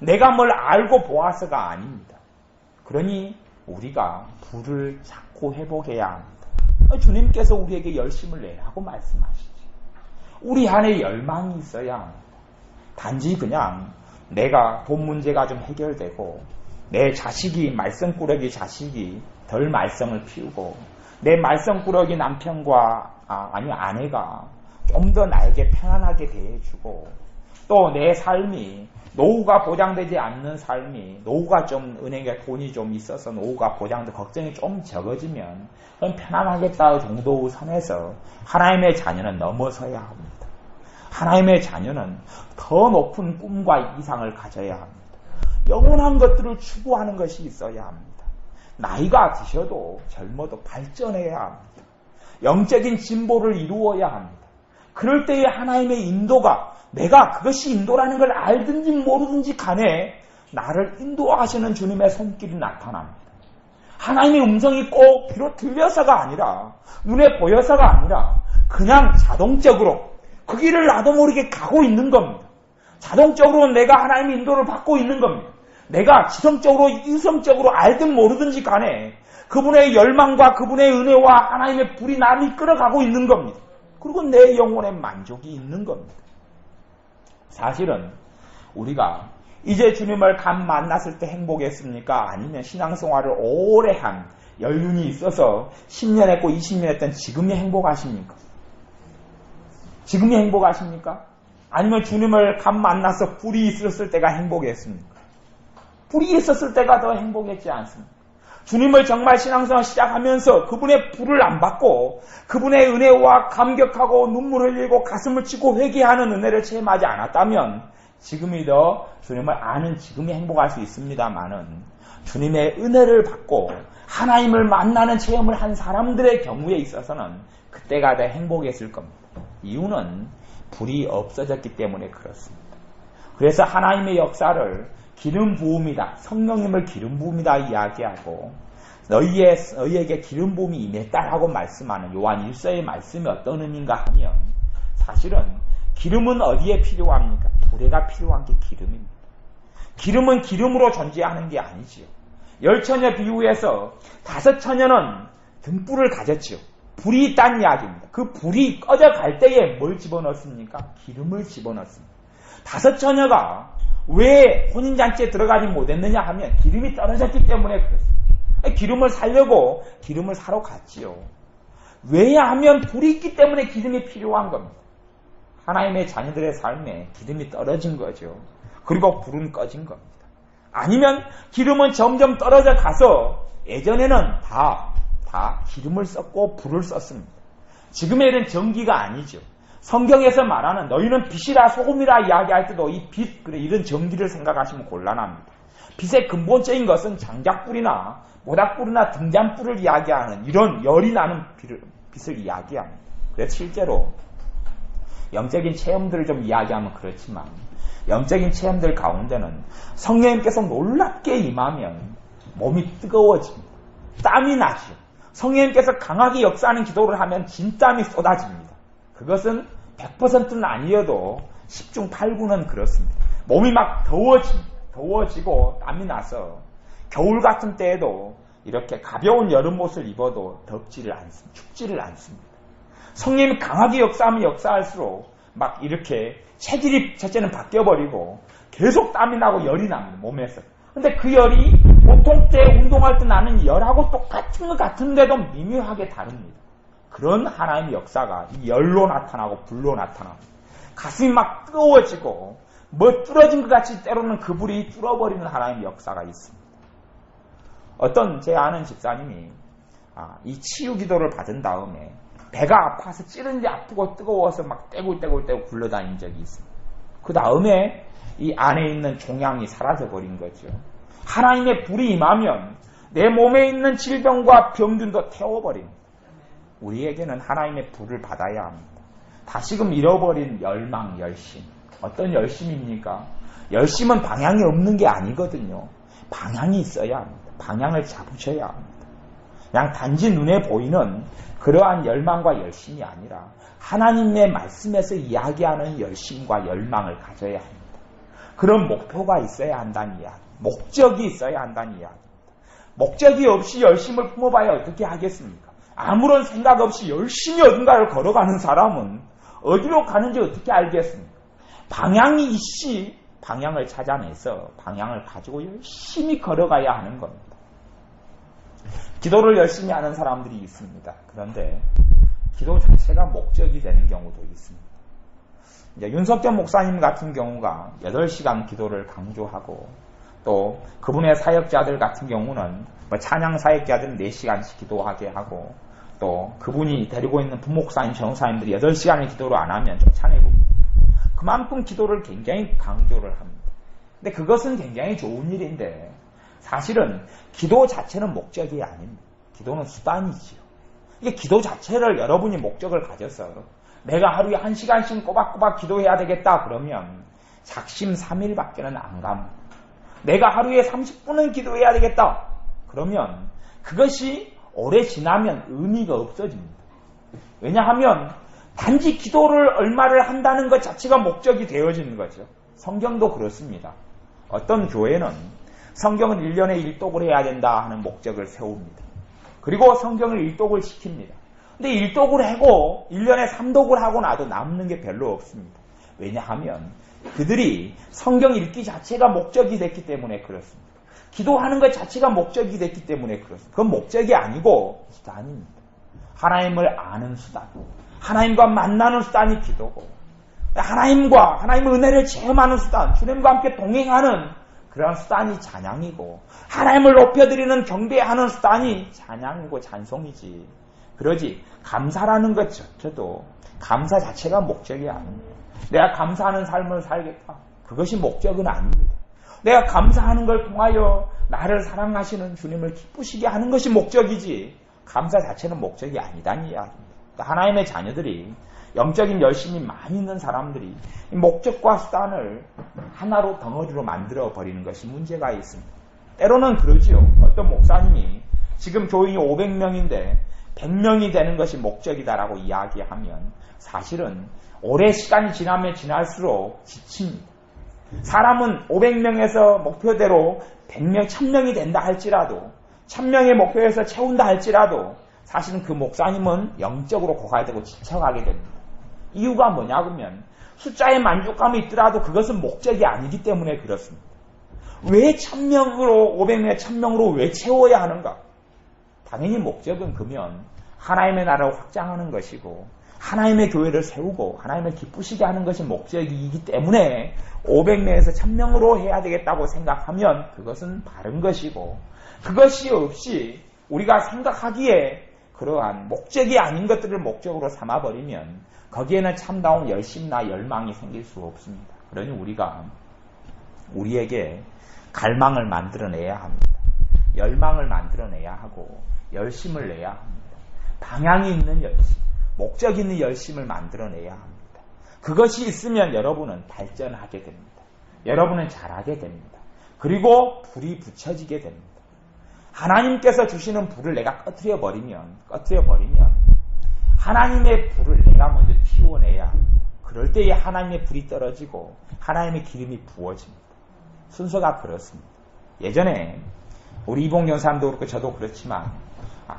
내가 뭘 알고 보아서가 아닙니다. 그러니 우리가 불을 자꾸 회복해야 합니다. 주님께서 우리에게 열심을 내라고 말씀하시죠. 우리 안에 열망이 있어야 합니다. 단지 그냥 내가 돈 문제가 좀 해결되고 내 자식이 말썽꾸러기 자식이 덜 말썽을 피우고 내 말썽꾸러기 남편과 아내가 좀 더 나에게 편안하게 대해주고 또 내 삶이 노후가 보장되지 않는 삶이 노후가 좀 은행에 돈이 좀 있어서 노후가 보장돼 걱정이 좀 적어지면 그건 편안하겠다 정도 선에서 하나님의 자녀는 넘어서야 합니다. 하나님의 자녀는 더 높은 꿈과 이상을 가져야 합니다. 영원한 것들을 추구하는 것이 있어야 합니다. 나이가 드셔도 젊어도 발전해야 합니다. 영적인 진보를 이루어야 합니다. 그럴 때에 하나님의 인도가 내가 그것이 인도라는 걸 알든지 모르든지 간에 나를 인도하시는 주님의 손길이 나타납니다. 하나님의 음성이 꼭 귀로 들려서가 아니라 눈에 보여서가 아니라 그냥 자동적으로 그 길을 나도 모르게 가고 있는 겁니다. 자동적으로 내가 하나님의 인도를 받고 있는 겁니다. 내가 지성적으로 이성적으로 알든 모르든지 간에 그분의 열망과 그분의 은혜와 하나님의 불이 나를 이끌어가고 있는 겁니다. 그리고 내 영혼의 만족이 있는 겁니다. 사실은 우리가 이제 주님을 감 만났을 때 행복했습니까? 아니면 신앙생활을 오래 한 연륜이 있어서 10년 했고 20년 했던 지금이 행복하십니까? 지금이 행복하십니까? 아니면 주님을 감 만나서 불이 있었을 때가 행복했습니까? 불이 있었을 때가 더 행복했지 않습니까? 주님을 정말 신앙생활 시작하면서 그분의 불을 안 받고 그분의 은혜와 감격하고 눈물 흘리고 가슴을 치고 회개하는 은혜를 체험하지 않았다면 지금이 더 주님을 아는 지금이 행복할 수 있습니다만은 주님의 은혜를 받고 하나님을 만나는 체험을 한 사람들의 경우에 있어서는 그때가 더 행복했을 겁니다. 이유는 불이 없어졌기 때문에 그렇습니다. 그래서 하나님의 역사를 기름 부음이다. 성령님을 기름 부음이다 이야기하고 너희에게 기름 부음이 임했다라고 말씀하는 요한 1서의 말씀이 어떤 의미인가 하면 사실은 기름은 어디에 필요합니까? 불에가 필요한 게 기름입니다. 기름은 기름으로 존재하는 게 아니지요. 10처녀 비유에서 5처녀는 등불을 가졌지요. 불이 있다는 이야기입니다. 그 불이 꺼져갈 때에 뭘 집어넣습니까? 기름을 집어넣습니다. 5처녀가 왜 혼인잔치에 들어가지 못했느냐 하면 기름이 떨어졌기 때문에 그렇습니다. 기름을 사려고 기름을 사러 갔지요. 왜냐하면 불이 있기 때문에 기름이 필요한 겁니다. 하나님의 자녀들의 삶에 기름이 떨어진 거죠. 그리고 불은 꺼진 겁니다. 아니면 기름은 점점 떨어져 가서 예전에는 다 기름을 썼고 불을 썼습니다. 지금의 일은 전기가 아니죠. 성경에서 말하는 너희는 빛이라 소금이라 이야기할 때도 이 빛, 이런 전기를 생각하시면 곤란합니다. 빛의 근본적인 것은 장작불이나 모닥불이나 등잔불을 이야기하는 이런 열이 나는 빛을 이야기합니다. 그래서 실제로 영적인 체험들을 좀 이야기하면 그렇지만 영적인 체험들 가운데는 성령님께서 놀랍게 임하면 몸이 뜨거워집니다. 땀이 나죠. 성령님께서 강하게 역사하는 기도를 하면 진땀이 쏟아집니다. 그것은 100%는 아니어도 10중 8구는 그렇습니다. 몸이 막 더워지고 땀이 나서 겨울 같은 때에도 이렇게 가벼운 여름 옷을 입어도 덥지를 않습니다. 춥지를 않습니다. 성령님이 강하게 역사하면 역사할수록 막 이렇게 체질이 첫째는 바뀌어버리고 계속 땀이 나고 열이 납니다. 몸에서. 근데 그 열이 보통 때 운동할 때 나는 열하고 똑같은 것 같은데도 미묘하게 다릅니다. 그런 하나님의 역사가 이 열로 나타나고 불로 나타납니다. 가슴이 막 뜨거워지고 뭐 뚫어진 것 같이 때로는 그 불이 뚫어버리는 하나님의 역사가 있습니다. 어떤 제 아는 집사님이 이 치유 기도를 받은 다음에 배가 아파서 찌른지 아프고 뜨거워서 막 떼굴 굴러다닌 적이 있습니다. 그 다음에 이 안에 있는 종양이 사라져버린 거죠. 하나님의 불이 임하면 내 몸에 있는 질병과 병균도 태워버립니다. 우리에게는 하나님의 불을 받아야 합니다. 다시금 잃어버린 열망, 열심. 어떤 열심입니까? 열심은 방향이 없는 게 아니거든요. 방향이 있어야 합니다. 방향을 잡으셔야 합니다. 그냥 단지 눈에 보이는 그러한 열망과 열심이 아니라 하나님의 말씀에서 이야기하는 열심과 열망을 가져야 합니다. 그런 목표가 있어야 한다는 이야기. 목적이 있어야 한다는 이야기입니다. 목적이 없이 열심을 품어봐야 어떻게 하겠습니까? 아무런 생각 없이 열심히 어딘가를 걸어가는 사람은 어디로 가는지 어떻게 알겠습니까? 방향이 있이 방향을 찾아내서 방향을 가지고 열심히 걸어가야 하는 겁니다. 기도를 열심히 하는 사람들이 있습니다. 그런데 기도 자체가 목적이 되는 경우도 있습니다. 이제 윤석전 목사님 같은 경우가 8시간 기도를 강조하고 또 그분의 사역자들 같은 경우는 찬양 사역자들은 4시간씩 기도하게 하고 또 그분이 데리고 있는 부목사님, 전우사님들이 8시간을 기도를 안 하면 쫓아내고 그만큼 기도를 굉장히 강조를 합니다. 근데 그것은 굉장히 좋은 일인데 사실은 기도 자체는 목적이 아닙니다. 기도는 수단이지요. 이게 기도 자체를 여러분이 목적을 가져서 내가 하루에 1시간씩 꼬박꼬박 기도해야 되겠다 그러면 작심 3일밖에는 안 갑니다. 내가 하루에 30분은 기도해야 되겠다 그러면 그것이 오래 지나면 의미가 없어집니다. 왜냐하면 단지 기도를 얼마를 한다는 것 자체가 목적이 되어지는 거죠. 성경도 그렇습니다. 어떤 교회는 성경은 1년에 1독을 해야 된다 하는 목적을 세웁니다. 그리고 성경을 1독을 시킵니다. 근데 1독을 하고 1년에 3독을 하고 나도 남는 게 별로 없습니다. 왜냐하면 그들이 성경 읽기 자체가 목적이 됐기 때문에 그렇습니다. 기도하는 것 자체가 목적이 됐기 때문에 그렇습니다. 그건 목적이 아니고 수단입니다. 하나님을 아는 수단, 하나님과 만나는 수단이 기도고 하나님의 은혜를 체험하는 수단, 주님과 함께 동행하는 그러한 수단이 찬양이고 하나님을 높여드리는 경배하는 수단이 찬양이고 찬송이지. 그러지 감사라는 것조차도 감사 자체가 목적이 아닙니다. 내가 감사하는 삶을 살겠다. 그것이 목적은 아닙니다. 내가 감사하는 걸 통하여 나를 사랑하시는 주님을 기쁘시게 하는 것이 목적이지 감사 자체는 목적이 아니다는 이야기입니다. 하나님의 자녀들이 영적인 열심이 많이 있는 사람들이 목적과 수단을 하나로 덩어리로 만들어 버리는 것이 문제가 있습니다. 때로는 그러지요. 어떤 목사님이 지금 교인이 500명인데 100명이 되는 것이 목적이다라고 이야기하면 사실은 오래 시간이 지나면 지날수록 지칩니다. 사람은 500명에서 목표대로 100명, 1000명이 된다 할지라도 1000명의 목표에서 채운다 할지라도 사실은 그 목사님은 영적으로 고갈되고 지쳐가게 됩니다. 이유가 뭐냐면 숫자에 만족감이 있더라도 그것은 목적이 아니기 때문에 그렇습니다. 왜 1000명으로 500명에 1000명으로 왜 채워야 하는가? 당연히 목적은 그러면 하나님의 나라를 확장하는 것이고 하나님의 교회를 세우고 하나님을 기쁘시게 하는 것이 목적이기 때문에 500명에서 1000명으로 해야 되겠다고 생각하면 그것은 바른 것이고 그것이 없이 우리가 생각하기에 그러한 목적이 아닌 것들을 목적으로 삼아버리면 거기에는 참다운 열심이나 열망이 생길 수 없습니다. 그러니 우리가 우리에게 갈망을 만들어내야 합니다. 열망을 만들어내야 하고 열심을 내야 합니다. 방향이 있는 열심, 목적 있는 열심을 만들어내야 합니다. 그것이 있으면 여러분은 발전하게 됩니다. 여러분은 잘하게 됩니다. 그리고 불이 붙여지게 됩니다. 하나님께서 주시는 불을 내가 꺼트려 버리면 하나님의 불을 내가 먼저 피워내야 합니다. 그럴 때에 하나님의 불이 떨어지고 하나님의 기름이 부어집니다. 순서가 그렇습니다. 예전에 우리 이봉경 사람도 그렇고 저도 그렇지만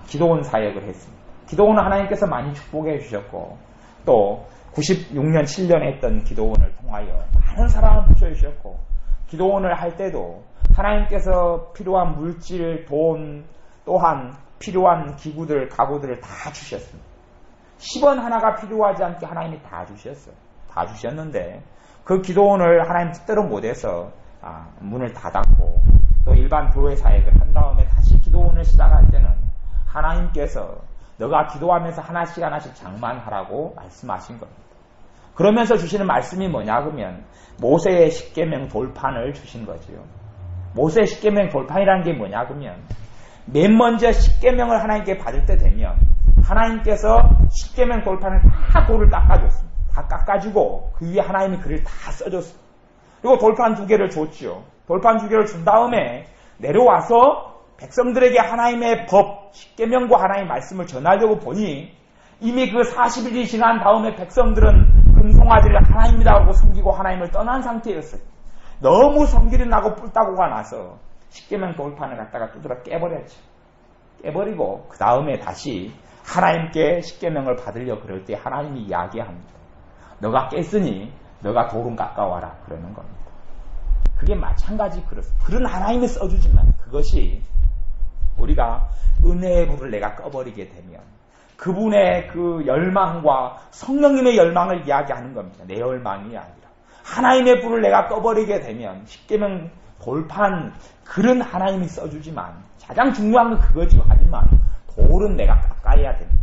기도원 사역을 했습니다. 기도원은 하나님께서 많이 축복해 주셨고 또 96년 7년에 했던 기도원을 통하여 많은 사랑을 붙여주셨고 기도원을 할 때도 하나님께서 필요한 물질, 돈 또한 필요한 기구들, 가구들을 다 주셨습니다. 10원 하나가 필요하지 않게 하나님이 다 주셨어요. 다 주셨는데 그 기도원을 하나님 뜻대로 못해서 문을 닫았고 또 일반 교회 사역을 한 다음에 다시 기도원을 시작할 때는 하나님께서 너가 기도하면서 하나씩 장만하라고 말씀하신 겁니다. 그러면서 주시는 말씀이 뭐냐 그러면 모세의 십계명 돌판을 주신 거지요. 모세의 십계명 돌판이라는 게 뭐냐 그러면 맨 먼저 십계명을 하나님께 받을 때 되면 하나님께서 십계명 돌판을 다 돌을 깎아줬습니다. 다 깎아주고 그 위에 하나님이 글을 다 써줬습니다. 그리고 돌판 2개를 줬죠. 돌판 2개를 준 다음에 내려와서 백성들에게 하나님의 법, 십계명과 하나님의 말씀을 전하려고 보니 이미 그 40일이 지난 다음에 백성들은 금송아지를 하나님이다 하고 섬기고 하나님을 떠난 상태였어요. 너무 성질이 나고 뿔따구가 나서 십계명 돌판을 갖다가 두드러 깨버렸죠. 깨버리고 그 다음에 다시 하나님께 십계명을 받으려 그럴 때 하나님이 이야기합니다. 너가 깼으니 너가 돌은 깎아와라 그러는 겁니다. 그게 마찬가지 그렇습니다. 그런 하나님이 써주지만 그것이 우리가 은혜의 불을 내가 꺼버리게 되면 그분의 그 열망과 성령님의 열망을 이야기하는 겁니다. 내 열망이 아니라 하나님의 불을 내가 꺼버리게 되면 십계명 돌판 글은 하나님이 써주지만 가장 중요한 건 그거죠. 하지만 돌은 내가 깎아야 됩니다.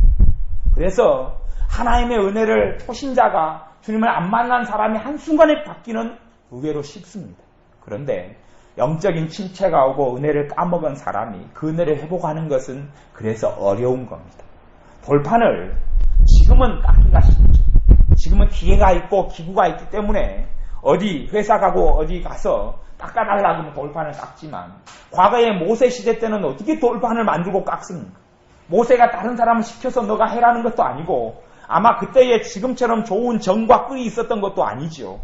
그래서 하나님의 은혜를 초신자가 주님을 안 만난 사람이 한순간에 바뀌는 의외로 쉽습니다. 그런데 영적인 침체가 오고 은혜를 까먹은 사람이 그 은혜를 회복하는 것은 그래서 어려운 겁니다. 돌판을 지금은 깎기가 쉽죠. 지금은 기계가 있고 기구가 있기 때문에 어디 회사 가고 어디 가서 깎아달라고 하면 돌판을 깎지만 과거에 모세 시대 때는 어떻게 돌판을 만들고 깎습니까? 모세가 다른 사람을 시켜서 너가 해라는 것도 아니고 아마 그때에 지금처럼 좋은 정과 끈이 있었던 것도 아니죠.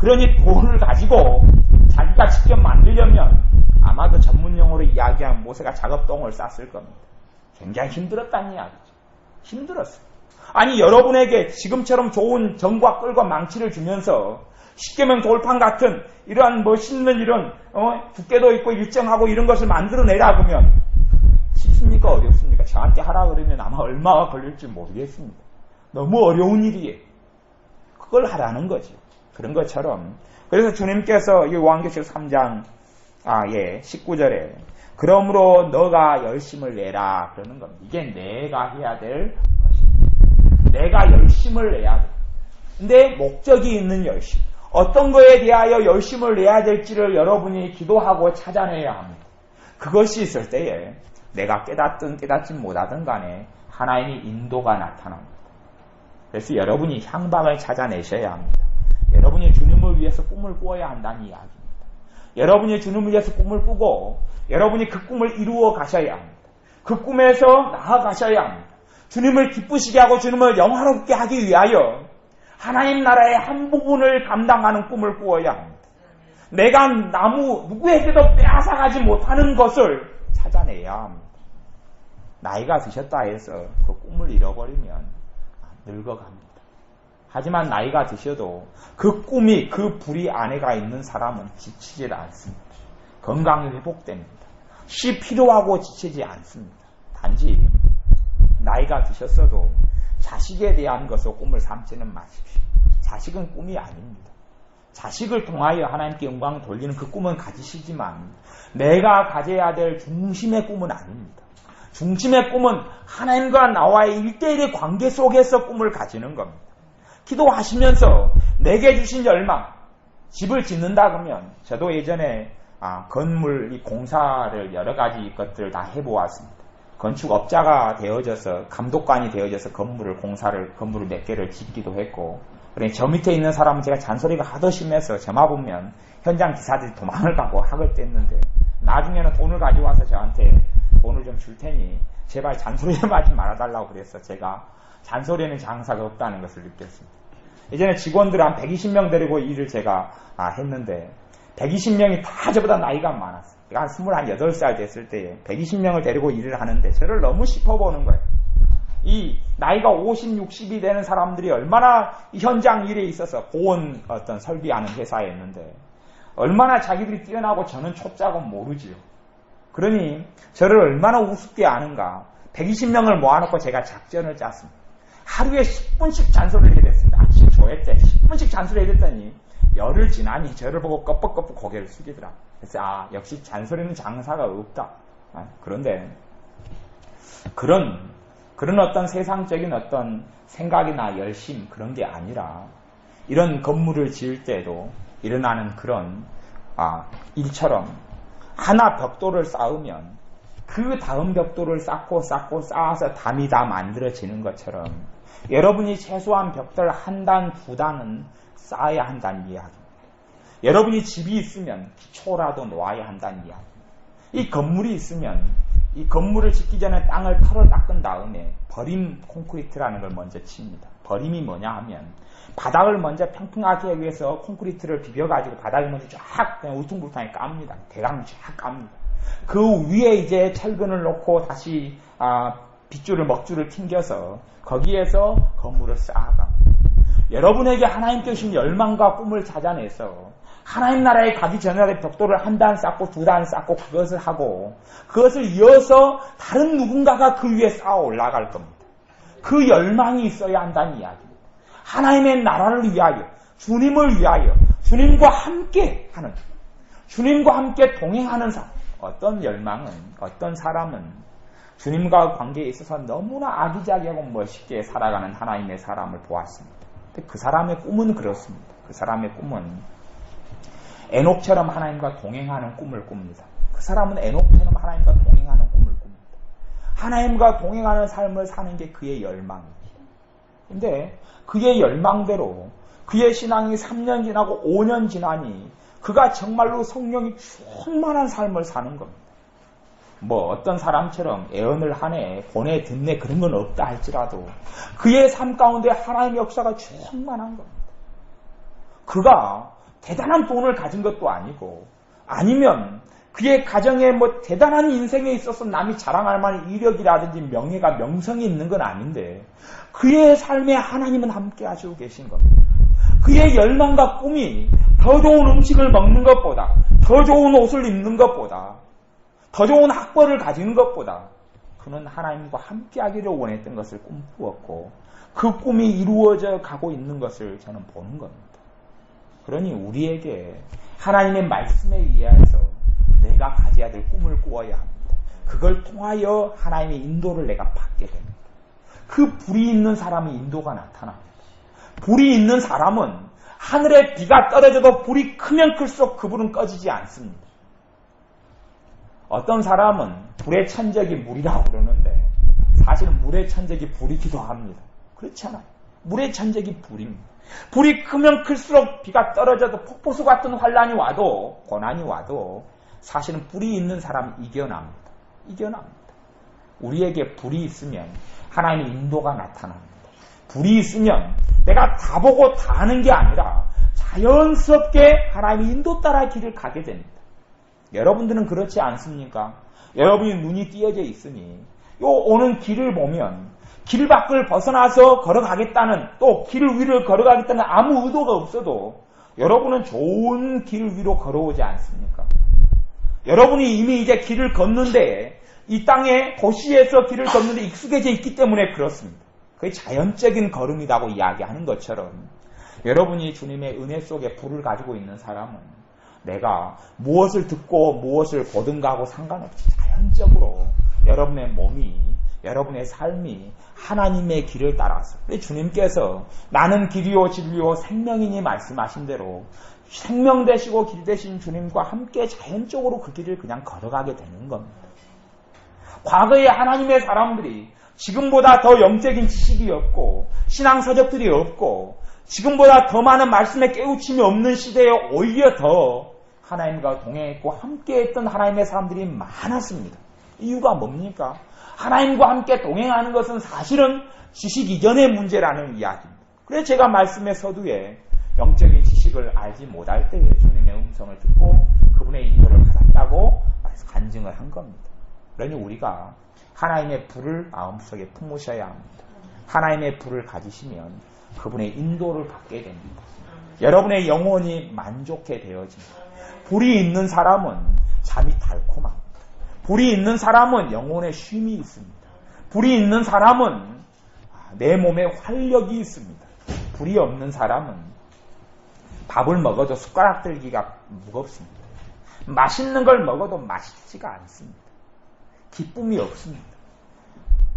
그러니 돌을 가지고 자기가 직접 만들려면 아마도 전문용어로 이야기하면 모세가 작업동을 쌌을 겁니다. 굉장히 힘들었다는 이야기죠. 힘들었어요. 아니 여러분에게 지금처럼 좋은 정과 끌과 망치를 주면서 십계명 돌판 같은 이러한 멋있는 이런 두께도 있고 일정하고 이런 것을 만들어내라 그러면 쉽습니까? 어렵습니까? 저한테 하라 그러면 아마 얼마가 걸릴지 모르겠습니다. 너무 어려운 일이에요. 그걸 하라는 거죠. 그런 것처럼 그래서 주님께서 이 요한계시록 3장 19절에 그러므로 너가 열심을 내라 그러는 겁니다. 이게 내가 해야 될 것입니다. 내가 열심을 내야 돼. 근데 목적이 있는 열심. 어떤 거에 대하여 열심을 내야 될지를 여러분이 기도하고 찾아내야 합니다. 그것이 있을 때에 내가 깨닫든 깨닫지 못하든 간에 하나님의 인도가 나타납니다. 그래서 여러분이 향방을 찾아내셔야 합니다. 여러분이 주님을 위해서 꿈을 꾸어야 한다는 이야기입니다. 여러분이 주님을 위해서 꿈을 꾸고 여러분이 그 꿈을 이루어 가셔야 합니다. 그 꿈에서 나아가셔야 합니다. 주님을 기쁘시게 하고 주님을 영화롭게 하기 위하여 하나님 나라의 한 부분을 감당하는 꿈을 꾸어야 합니다. 내가 누구에게도 빼앗아가지 못하는 것을 찾아내야 합니다. 나이가 드셨다 해서 그 꿈을 잃어버리면 늙어갑니다. 하지만 나이가 드셔도 그 꿈이 그 불이 안에가 있는 사람은 지치질 않습니다. 건강이 회복됩니다. 쉬 필요하고 지치지 않습니다. 단지 나이가 드셨어도 자식에 대한 것을 꿈을 삼지는 마십시오. 자식은 꿈이 아닙니다. 자식을 통하여 하나님께 영광을 돌리는 그 꿈은 가지시지만 내가 가져야 될 중심의 꿈은 아닙니다. 중심의 꿈은 하나님과 나와의 1대1의 관계 속에서 꿈을 가지는 겁니다. 기도하시면서 내게 주신 열망, 집을 짓는다 그러면 저도 예전에 건물 이 공사를 여러 가지 것들을 다 해보았습니다. 건축업자가 되어져서 감독관이 되어져서 건물을 몇 개를 짓기도 했고, 그러니 저 밑에 있는 사람은 제가 잔소리가 하도 심해서 저만 보면 현장 기사들이 도망을 가고 학을 뗐는데 나중에는 돈을 가져와서 저한테 돈을 좀 줄 테니 제발 잔소리 좀 하지 말아달라고 그래서 제가 잔소리는 장사가 없다는 것을 느꼈습니다. 예전에 직원들 한 120명 데리고 일을 제가 했는데 120명이 다 저보다 나이가 많았어요. 제가 한 28살 됐을 때에 120명을 데리고 일을 하는데 저를 너무 씹어보는 거예요. 이 나이가 50, 60이 되는 사람들이 얼마나 현장 일에 있어서 보온 어떤 설비하는 회사였는데 얼마나 자기들이 뛰어나고 저는 초짜고 모르지요. 그러니 저를 얼마나 우습게 아는가. 120명을 모아놓고 제가 작전을 짰습니다. 하루에 10분씩 잔소리를 해댔습니다. 아침 조회 때 10분씩 잔소리를 해댔더니 열흘 지나니 저를 보고 껍벅껍벅 고개를 숙이더라. 그래서 역시 잔소리는 장사가 없다. 그런데 그런 어떤 세상적인 어떤 생각이나 열심 그런 게 아니라 이런 건물을 지을 때도 일어나는 그런 일처럼 하나 벽돌을 쌓으면 그 다음 벽돌을 쌓아서 담이 다 만들어지는 것처럼 여러분이 최소한 벽돌 한 단, 두 단은 쌓아야 한다는 이야기입니다. 여러분이 집이 있으면 기초라도 놓아야 한다는 이야기입니다. 이 건물이 있으면 이 건물을 짓기 전에 땅을 털어 닦은 다음에 버림 콘크리트라는 걸 먼저 칩니다. 버림이 뭐냐 하면 바닥을 먼저 평평하게 하기 위해서 콘크리트를 비벼가지고 바닥을 먼저 쫙 그냥 울퉁불퉁하게 깝니다. 대강 쫙 깝니다. 그 위에 이제 철근을 놓고 다시 빗줄을 먹줄을 튕겨서 거기에서 건물을 쌓아갑니다. 여러분에게 하나님께 주신 열망과 꿈을 찾아내서 하나님 나라에 가기 전에 벽돌을 한 단 쌓고 두 단 쌓고 그것을 하고 그것을 이어서 다른 누군가가 그 위에 쌓아 올라갈 겁니다. 그 열망이 있어야 한다는 이야기입니다. 하나님의 나라를 위하여, 주님을 위하여, 주님과 함께 하는, 주님과 함께 동행하는 사람. 어떤 열망은, 어떤 사람은 주님과 관계에 있어서 너무나 아기자기하고 멋있게 살아가는 하나님의 사람을 보았습니다. 근데 그 사람의 꿈은 그렇습니다. 그 사람의 꿈은 에녹처럼 하나님과 동행하는 꿈을 꿉니다. 그 사람은 에녹처럼 하나님과 동행하는 꿈을 꿉니다. 하나님과 동행하는 삶을 사는 게 그의 열망입니다. 근데 그의 열망대로 그의 신앙이 3년 지나고 5년 지나니 그가 정말로 성령이 충만한 삶을 사는 겁니다. 뭐 어떤 사람처럼 애언을 하네, 고뇌, 듣네 그런 건 없다 할지라도 그의 삶 가운데 하나님의 역사가 충만한 겁니다. 그가 대단한 돈을 가진 것도 아니고 아니면 그의 가정에 뭐 대단한 인생에 있어서 남이 자랑할 만한 이력이라든지 명예가 명성이 있는 건 아닌데 그의 삶에 하나님은 함께 하시고 계신 겁니다. 그의 열망과 꿈이 더 좋은 음식을 먹는 것보다 더 좋은 옷을 입는 것보다 더 좋은 학벌을 가지는 것보다 그는 하나님과 함께 하기를 원했던 것을 꿈꾸었고 그 꿈이 이루어져 가고 있는 것을 저는 보는 겁니다. 그러니 우리에게 하나님의 말씀에 의해서 내가 가져야 될 꿈을 꾸어야 합니다. 그걸 통하여 하나님의 인도를 내가 받게 됩니다. 그 불이 있는 사람의 인도가 나타납니다. 불이 있는 사람은 하늘에 비가 떨어져도 불이 크면 클수록 그 불은 꺼지지 않습니다. 어떤 사람은 불의 천적이 물이라고 그러는데 사실은 물의 천적이 불이기도 합니다. 그렇지 않아요. 물의 천적이 불입니다. 불이 크면 클수록 비가 떨어져도 폭포수 같은 환란이 와도 고난이 와도 사실은 불이 있는 사람은 이겨납니다. 이겨납니다. 우리에게 불이 있으면 하나님의 인도가 나타납니다. 불이 있으면 내가 다 보고 다 하는 게 아니라 자연스럽게 하나님의 인도 따라 길을 가게 됩니다. 여러분들은 그렇지 않습니까? 여러분이 눈이 띄어져 있으니 요 오는 길을 보면 길 밖을 벗어나서 걸어가겠다는 또 길 위를 걸어가겠다는 아무 의도가 없어도 여러분은 좋은 길 위로 걸어오지 않습니까? 여러분이 이미 이제 길을 걷는데 이 땅에 도시에서 길을 걷는데 익숙해져 있기 때문에 그렇습니다. 그게 자연적인 걸음이라고 이야기하는 것처럼 여러분이 주님의 은혜 속에 불을 가지고 있는 사람은 내가 무엇을 듣고 무엇을 보든가 하고 상관없이 자연적으로 여러분의 몸이 여러분의 삶이 하나님의 길을 따라서 주님께서 나는 길이요 진리요 생명이니 말씀하신 대로 생명 되시고 길 되신 주님과 함께 자연적으로 그 길을 그냥 걸어가게 되는 겁니다. 과거에 하나님의 사람들이 지금보다 더 영적인 지식이 없고 신앙 서적들이 없고 지금보다 더 많은 말씀에 깨우침이 없는 시대에 오히려 더 하나님과 동행했고 함께했던 하나님의 사람들이 많았습니다. 이유가 뭡니까? 하나님과 함께 동행하는 것은 사실은 지식 이전의 문제라는 이야기입니다. 그래서 제가 말씀의 서두에 영적인 지식을 알지 못할 때에 주님의 음성을 듣고 그분의 인도를 받았다고 간증을 한 겁니다. 그러니 우리가 하나님의 불을 마음속에 품으셔야 합니다. 하나님의 불을 가지시면 그분의 인도를 받게 됩니다. 여러분의 영혼이 만족해 되어집니다. 불이 있는 사람은 잠이 달콤합니다. 불이 있는 사람은 영혼에 쉼이 있습니다. 불이 있는 사람은 내 몸에 활력이 있습니다. 불이 없는 사람은 밥을 먹어도 숟가락 들기가 무겁습니다. 맛있는 걸 먹어도 맛있지가 않습니다. 기쁨이 없습니다.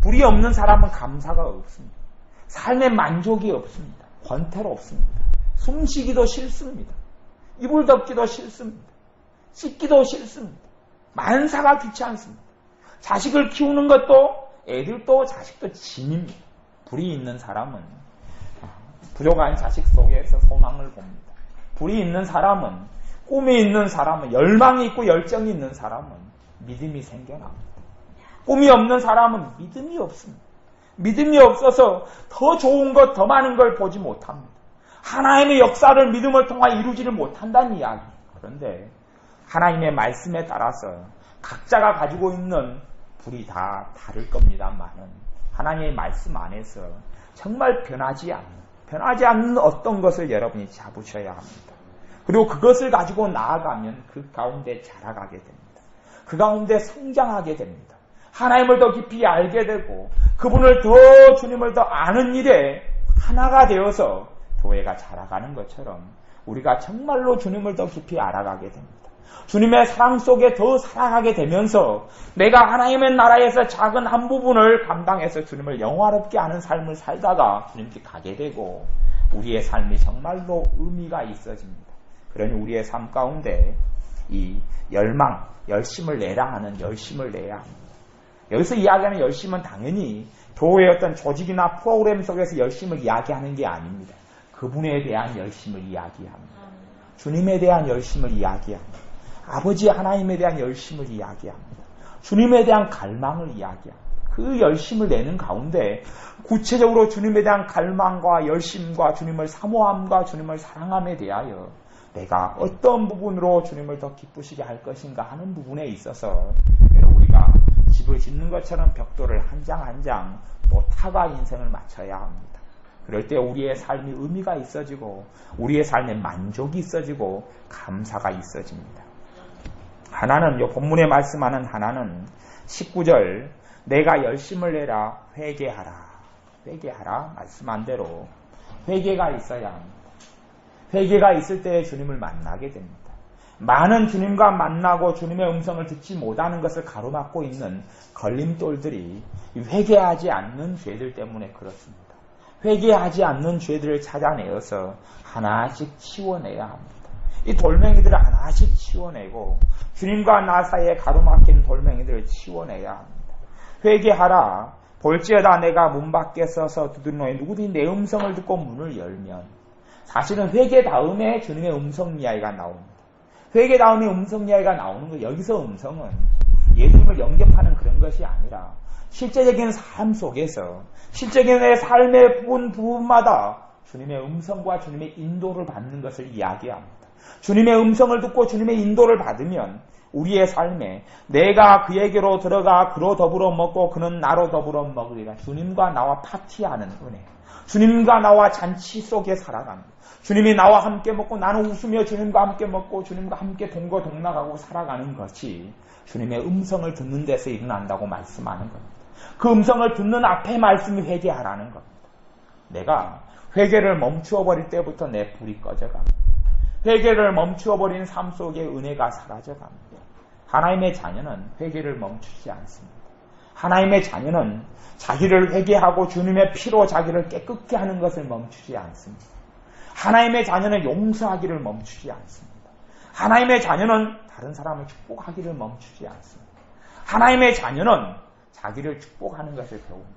불이 없는 사람은 감사가 없습니다. 삶의 만족이 없습니다. 권태롭습니다. 숨쉬기도 싫습니다. 이불 덮기도 싫습니다. 씻기도 싫습니다. 만사가 귀찮습니다. 자식을 키우는 것도 애들도 자식도 짐입니다. 불이 있는 사람은 부족한 자식 속에서 소망을 봅니다. 불이 있는 사람은 꿈이 있는 사람은 열망이 있고 열정이 있는 사람은 믿음이 생겨납니다. 꿈이 없는 사람은 믿음이 없습니다. 믿음이 없어서 더 좋은 것, 더 많은 걸 보지 못합니다. 하나님의 역사를 믿음을 통해 이루지를 못한다는 이야기. 그런데 하나님의 말씀에 따라서 각자가 가지고 있는 불이 다 다를 겁니다만은 하나님의 말씀 안에서 정말 변하지 않는 어떤 것을 여러분이 잡으셔야 합니다. 그리고 그것을 가지고 나아가면 그 가운데 자라가게 됩니다. 그 가운데 성장하게 됩니다. 하나님을 더 깊이 알게 되고 그분을 더 주님을 더 아는 일에 하나가 되어서 교회가 자라가는 것처럼 우리가 정말로 주님을 더 깊이 알아가게 됩니다. 주님의 사랑 속에 더 살아가게 되면서 내가 하나님의 나라에서 작은 한 부분을 감당해서 주님을 영화롭게 하는 삶을 살다가 주님께 가게 되고 우리의 삶이 정말로 의미가 있어집니다. 그러니 우리의 삶 가운데 이 열망, 열심을 내라 하는 열심을 내야 합니다. 여기서 이야기하는 열심은 당연히 교회의 어떤 조직이나 프로그램 속에서 열심을 이야기하는 게 아닙니다. 그분에 대한 열심을 이야기합니다. 주님에 대한 열심을 이야기합니다. 아버지 하나님에 대한 열심을 이야기합니다. 주님에 대한 갈망을 이야기합니다. 그 열심을 내는 가운데 구체적으로 주님에 대한 갈망과 열심과 주님을 사모함과 주님을 사랑함에 대하여 내가 어떤 부분으로 주님을 더 기쁘시게 할 것인가 하는 부분에 있어서 우리가 집을 짓는 것처럼 벽돌을 한 장 한 장 또 타가 인생을 맞춰야 합니다. 그럴 때 우리의 삶이 의미가 있어지고 우리의 삶에 만족이 있어지고 감사가 있어집니다. 하나는 요 본문에 말씀하는 하나는 19절 내가 열심을 내라 회개하라 말씀한 대로 회개가 있어야 합니다. 회개가 있을 때 주님을 만나게 됩니다. 많은 주님과 만나고 주님의 음성을 듣지 못하는 것을 가로막고 있는 걸림돌들이 회개하지 않는 죄들 때문에 그렇습니다. 회개하지 않는 죄들을 찾아내어서 하나씩 치워내야 합니다. 이 돌멩이들을 하나씩 치워내고 주님과 나 사이에 가로막힌 돌멩이들을 치워내야 합니다. 회개하라. 볼지어다 내가 문 밖에 서서 두드리노니 누구든지 내 음성을 듣고 문을 열면, 사실은 회개 다음에 주님의 음성 이야기가 나옵니다. 회개 다음에 음성 이야기가 나오는 거, 여기서 음성은 예수님을 영접하는 그런 것이 아니라 실제적인 삶 속에서 실제적인 내 삶의 부분마다 주님의 음성과 주님의 인도를 받는 것을 이야기합니다. 주님의 음성을 듣고 주님의 인도를 받으면 우리의 삶에 내가 그에게로 들어가 그로 더불어 먹고 그는 나로 더불어 먹으리라. 주님과 나와 파티하는 은혜, 주님과 나와 잔치 속에 살아가는, 주님이 나와 함께 먹고 나는 웃으며 주님과 함께 먹고 주님과 함께 동거동락하고 살아가는 것이 주님의 음성을 듣는 데서 일어난다고 말씀하는 겁니다. 그 음성을 듣는 앞에 말씀이 회개하라는 겁니다. 내가 회개를 멈추어 버릴 때부터 내 불이 꺼져갑니다. 회개를 멈추어 버린 삶 속에 은혜가 사라져갑니다. 하나님의 자녀는 회개를 멈추지 않습니다. 하나님의 자녀는 자기를 회개하고 주님의 피로 자기를 깨끗게 하는 것을 멈추지 않습니다. 하나님의 자녀는 용서하기를 멈추지 않습니다. 하나님의 자녀는 다른 사람을 축복하기를 멈추지 않습니다. 하나님의 자녀는 자기를 축복하는 것을 배웁니다.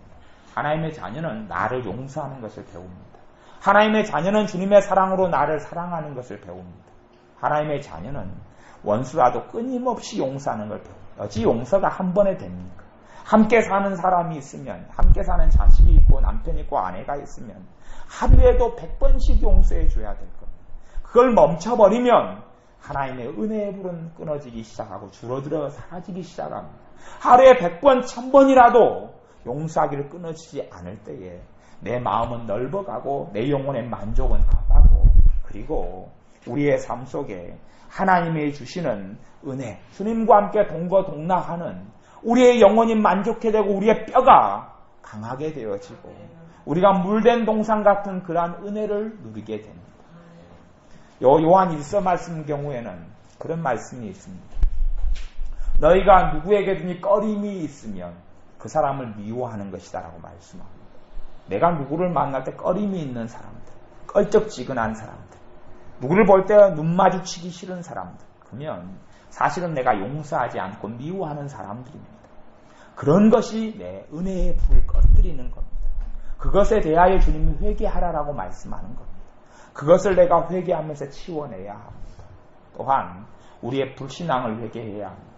하나님의 자녀는 나를 용서하는 것을 배웁니다. 하나님의 자녀는 주님의 사랑으로 나를 사랑하는 것을 배웁니다. 하나님의 자녀는 원수라도 끊임없이 용서하는 걸 배웁니다. 어찌 용서가 한 번에 됩니까? 함께 사는 사람이 있으면, 함께 사는 자식이 있고 남편이 있고 아내가 있으면 하루에도 100번씩 용서해 줘야 될 겁니다. 그걸 멈춰버리면 하나님의 은혜의 불은 끊어지기 시작하고 줄어들어 사라지기 시작합니다. 하루에 100번, 1000번이라도 용서하기를 끊어지지 않을 때에 내 마음은 넓어가고 내 영혼의 만족은 커가고, 그리고 우리의 삶 속에 하나님이 주시는 은혜, 주님과 함께 동거동락하는 우리의 영혼이 만족해 되고 우리의 뼈가 강하게 되어지고 우리가 물된 동산 같은 그러한 은혜를 누리게 됩니다. 요한 1서 말씀 경우에는 그런 말씀이 있습니다. 너희가 누구에게든지 꺼림이 있으면 그 사람을 미워하는 것이다 라고 말씀합니다. 내가 누구를 만날 때 꺼림이 있는 사람들, 껄쩍지근한 사람들, 누구를 볼 때 눈 마주치기 싫은 사람들, 그러면 사실은 내가 용서하지 않고 미워하는 사람들입니다. 그런 것이 내 은혜의 불을 꺼뜨리는 겁니다. 그것에 대하여 주님이 회개하라라고 말씀하는 겁니다. 그것을 내가 회개하면서 치워내야 합니다. 또한 우리의 불신앙을 회개해야 합니다.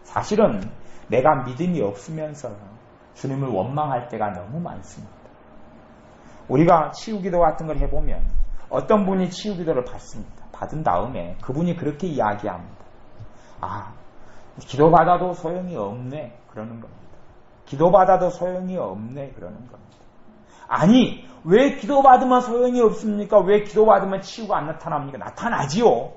사실은 내가 믿음이 없으면서 주님을 원망할 때가 너무 많습니다. 우리가 치유기도 같은 걸 해보면 어떤 분이 치유기도를 받습니다. 받은 다음에 그분이 그렇게 이야기합니다. 기도받아도 소용이 없네 그러는 겁니다. 기도받아도 소용이 없네 그러는 겁니다. 아니, 왜 기도받으면 소용이 없습니까? 왜 기도받으면 치유가 안 나타납니까? 나타나지요.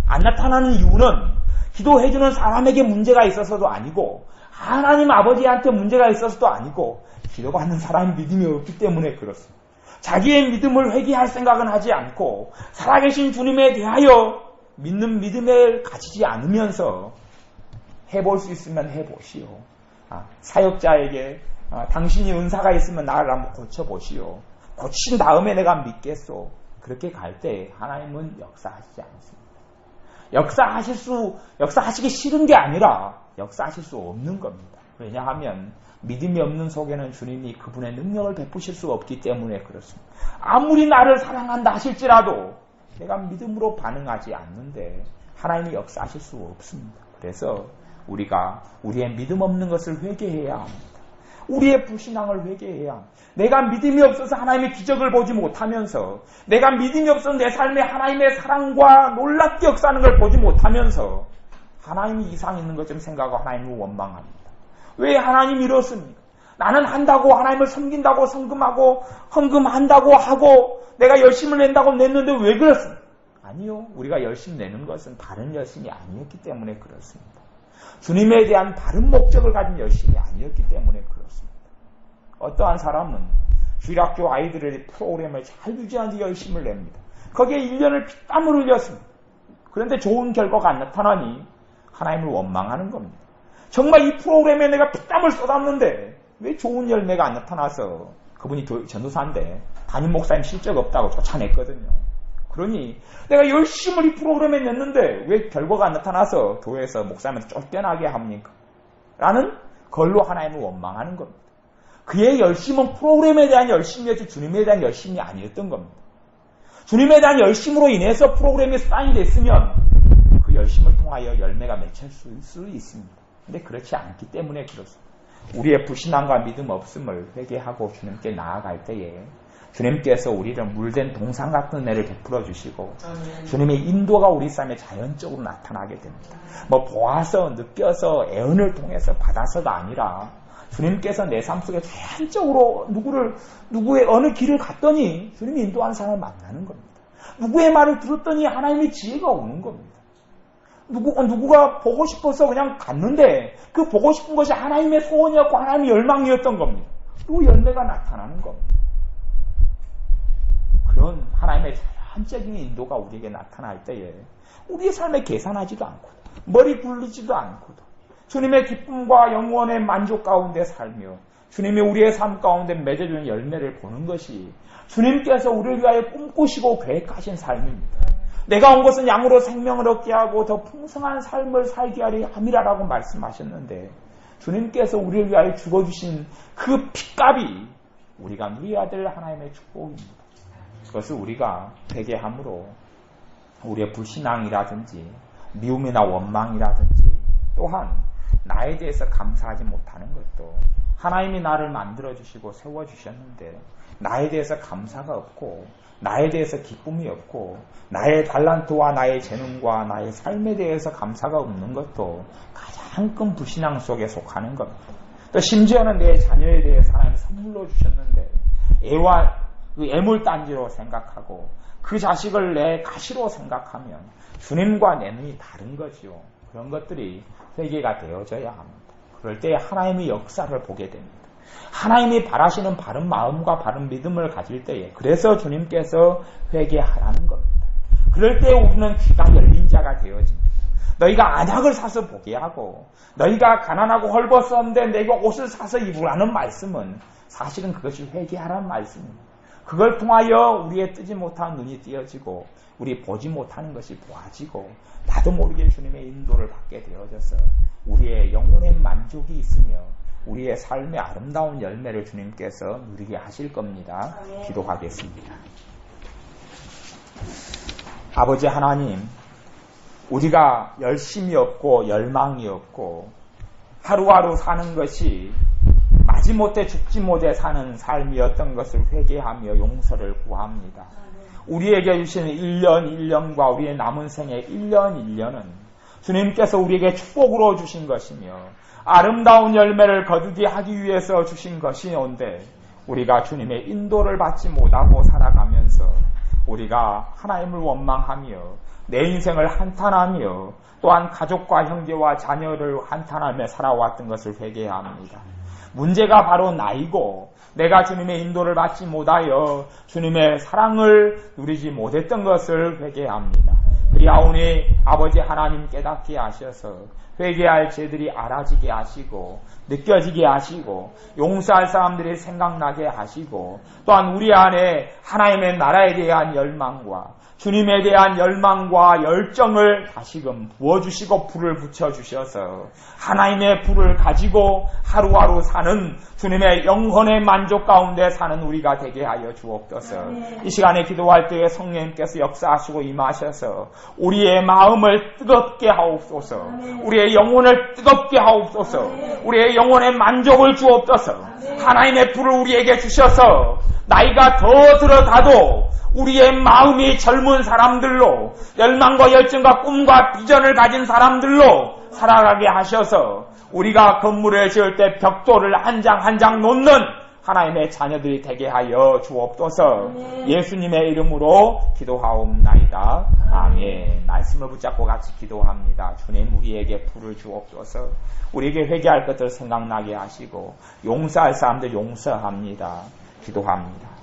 안 나타나는 이유는 기도해주는 사람에게 문제가 있어서도 아니고 하나님 아버지한테 문제가 있어서도 아니고 기도받는 사람이 믿음이 없기 때문에 그렇습니다. 자기의 믿음을 회개할 생각은 하지 않고 살아계신 주님에 대하여 믿는 믿음을 가지지 않으면서 해볼 수 있으면 해보시오. 사역자에게 당신이 은사가 있으면 나를 한번 고쳐보시오. 고친 다음에 내가 믿겠소. 그렇게 갈 때 하나님은 역사하시지 않습니다. 역사하시기 싫은 게 아니라 역사하실 수 없는 겁니다. 왜냐하면 믿음이 없는 속에는 주님이 그분의 능력을 베푸실 수 없기 때문에 그렇습니다. 아무리 나를 사랑한다 하실지라도 내가 믿음으로 반응하지 않는데 하나님이 역사하실 수 없습니다. 그래서 우리가 우리의 믿음 없는 것을 회개해야 합니다. 우리의 불신앙을 회개해야 합니다. 내가 믿음이 없어서 하나님의 기적을 보지 못하면서, 내가 믿음이 없어서 내 삶에 하나님의 사랑과 놀랍게 역사하는 걸 보지 못하면서 하나님이 이상 있는 것처럼 생각하고 하나님을 원망합니다. 왜 하나님이 이렇습니까? 나는 한다고 하나님을 섬긴다고 성금하고 헌금한다고 하고 내가 열심을 낸다고 냈는데 왜 그렇습니까? 아니요. 우리가 열심 내는 것은 다른 열심이 아니었기 때문에 그렇습니다. 주님에 대한 다른 목적을 가진 열심이 아니었기 때문에 그렇습니다. 어떠한 사람은 주일학교 아이들의 프로그램을 잘 유지하는 데 열심을 냅니다. 거기에 1년을 피땀을 흘렸습니다. 그런데 좋은 결과가 안 나타나니 하나님을 원망하는 겁니다. 정말 이 프로그램에 내가 피땀을 쏟았는데 왜 좋은 열매가 안 나타나서, 그분이 전도사인데 담임 목사님 실적 없다고 쫓아냈거든요. 그러니 내가 열심히 이 프로그램에 냈는데 왜 결과가 안 나타나서 교회에서 목사님한테 쫓겨나게 합니까? 라는 걸로 하나님을 원망하는 겁니다. 그의 열심은 프로그램에 대한 열심이었지 주님에 대한 열심이 아니었던 겁니다. 주님에 대한 열심으로 인해서 프로그램이 수단이 됐으면 그 열심을 통하여 열매가 맺힐 수 있습니다. 근데 그렇지 않기 때문에 그렇습니다. 우리의 불신앙과 믿음 없음을 회개하고 주님께 나아갈 때에 주님께서 우리를 물된 동상 같은 은혜를 베풀어 주시고 주님의 인도가 우리 삶에 자연적으로 나타나게 됩니다. 뭐 보아서 느껴서 애언을 통해서 받아서가 아니라 주님께서 내 삶 속에 자연적으로 누구의 어느 길을 갔더니 주님이 인도하는 사람을 만나는 겁니다. 누구의 말을 들었더니 하나님의 지혜가 오는 겁니다. 누구가 보고 싶어서 그냥 갔는데 그 보고 싶은 것이 하나님의 소원이었고 하나님의 열망이었던 겁니다. 그 열매가 나타나는 겁니다. 그런 하나님의 자연적인 인도가 우리에게 나타날 때에 우리의 삶에 계산하지도 않고 머리 굴리지도 않고도 주님의 기쁨과 영원의 만족 가운데 살며 주님이 우리의 삶 가운데 맺어주는 열매를 보는 것이 주님께서 우리를 위하여 꿈꾸시고 계획하신 삶입니다. 내가 온 것은 양으로 생명을 얻게 하고 더 풍성한 삶을 살게 하려 함이라라고 말씀하셨는데 주님께서 우리를 위하여 죽어주신 그 핏값이 우리가 누려야 될 하나님의 축복입니다. 그것을 우리가 회개함으로 우리의 불신앙이라든지 미움이나 원망이라든지 또한 나에 대해서 감사하지 못하는 것도 하나님이 나를 만들어주시고 세워주셨는데 나에 대해서 감사가 없고 나에 대해서 기쁨이 없고 나의 달란트와 나의 재능과 나의 삶에 대해서 감사가 없는 것도 가장 큰 불신앙 속에 속하는 겁니다. 또 심지어는 내 자녀에 대해서 하나님이 선물로 주셨는데 그 애물단지로 생각하고 그 자식을 내 가시로 생각하면 주님과 내 눈이 다른 거지요. 그런 것들이 회개가 되어져야 합니다. 그럴 때 하나님의 역사를 보게 됩니다. 하나님이 바라시는 바른 마음과 바른 믿음을 가질 때에 그래서 주님께서 회개하라는 겁니다. 그럴 때 우리는 귀가 열린 자가 되어집니다. 너희가 안약을 사서 보게 하고 너희가 가난하고 헐벗었는데 내가 옷을 사서 입으라는 말씀은 사실은 그것이 회개하라는 말씀입니다. 그걸 통하여 우리의 뜨지 못한 눈이 띄어지고 우리 보지 못하는 것이 보아지고 나도 모르게 주님의 인도를 받게 되어져서 우리의 영혼의 만족이 있으며 우리의 삶의 아름다운 열매를 주님께서 누리게 하실 겁니다. 기도하겠습니다. 아버지 하나님, 우리가 열심이 없고 열망이 없고 하루하루 사는 것이 마지못해 죽지 못해 사는 삶이었던 것을 회개하며 용서를 구합니다. 우리에게 주시는 1년 1년과 우리의 남은 생의 1년 1년은 주님께서 우리에게 축복으로 주신 것이며 아름다운 열매를 거두게 하기 위해서 주신 것이온데 우리가 주님의 인도를 받지 못하고 살아가면서 우리가 하나님을 원망하며 내 인생을 한탄하며 또한 가족과 형제와 자녀를 한탄하며 살아왔던 것을 회개합니다. 문제가 바로 나이고 내가 주님의 인도를 받지 못하여 주님의 사랑을 누리지 못했던 것을 회개합니다. 그리하오니 아버지 하나님 깨닫게 하셔서 회개할 죄들이 알아지게 하시고 느껴지게 하시고 용서할 사람들이 생각나게 하시고 또한 우리 안에 하나님의 나라에 대한 열망과 주님에 대한 열망과 열정을 다시금 부어주시고 불을 붙여주셔서 하나님의 불을 가지고 하루하루 사는 주님의 영혼의 만족 가운데 사는 우리가 되게 하여 주옵소서. 이 시간에 기도할 때에 성령님께서 역사하시고 임하셔서 우리의 마음을 뜨겁게 하옵소서. 우리의 영혼을 뜨겁게 하옵소서. 우리의 영혼의 만족을 주옵소서. 하나님의 불을 우리에게 주셔서 나이가 더 들어가도 우리의 마음이 젊은 사람들로 열망과 열정과 꿈과 비전을 가진 사람들로 살아가게 하셔서 우리가 건물을 지을 때 벽돌을 한 장 한 장 놓는 하나님의 자녀들이 되게 하여 주옵소서. 예수님의 이름으로 기도하옵나이다. 아멘. 말씀을 붙잡고 같이 기도합니다. 주님 우리에게 불을 주옵소서. 우리에게 회개할 것들 생각나게 하시고 용서할 사람들 용서합니다. 기도합니다.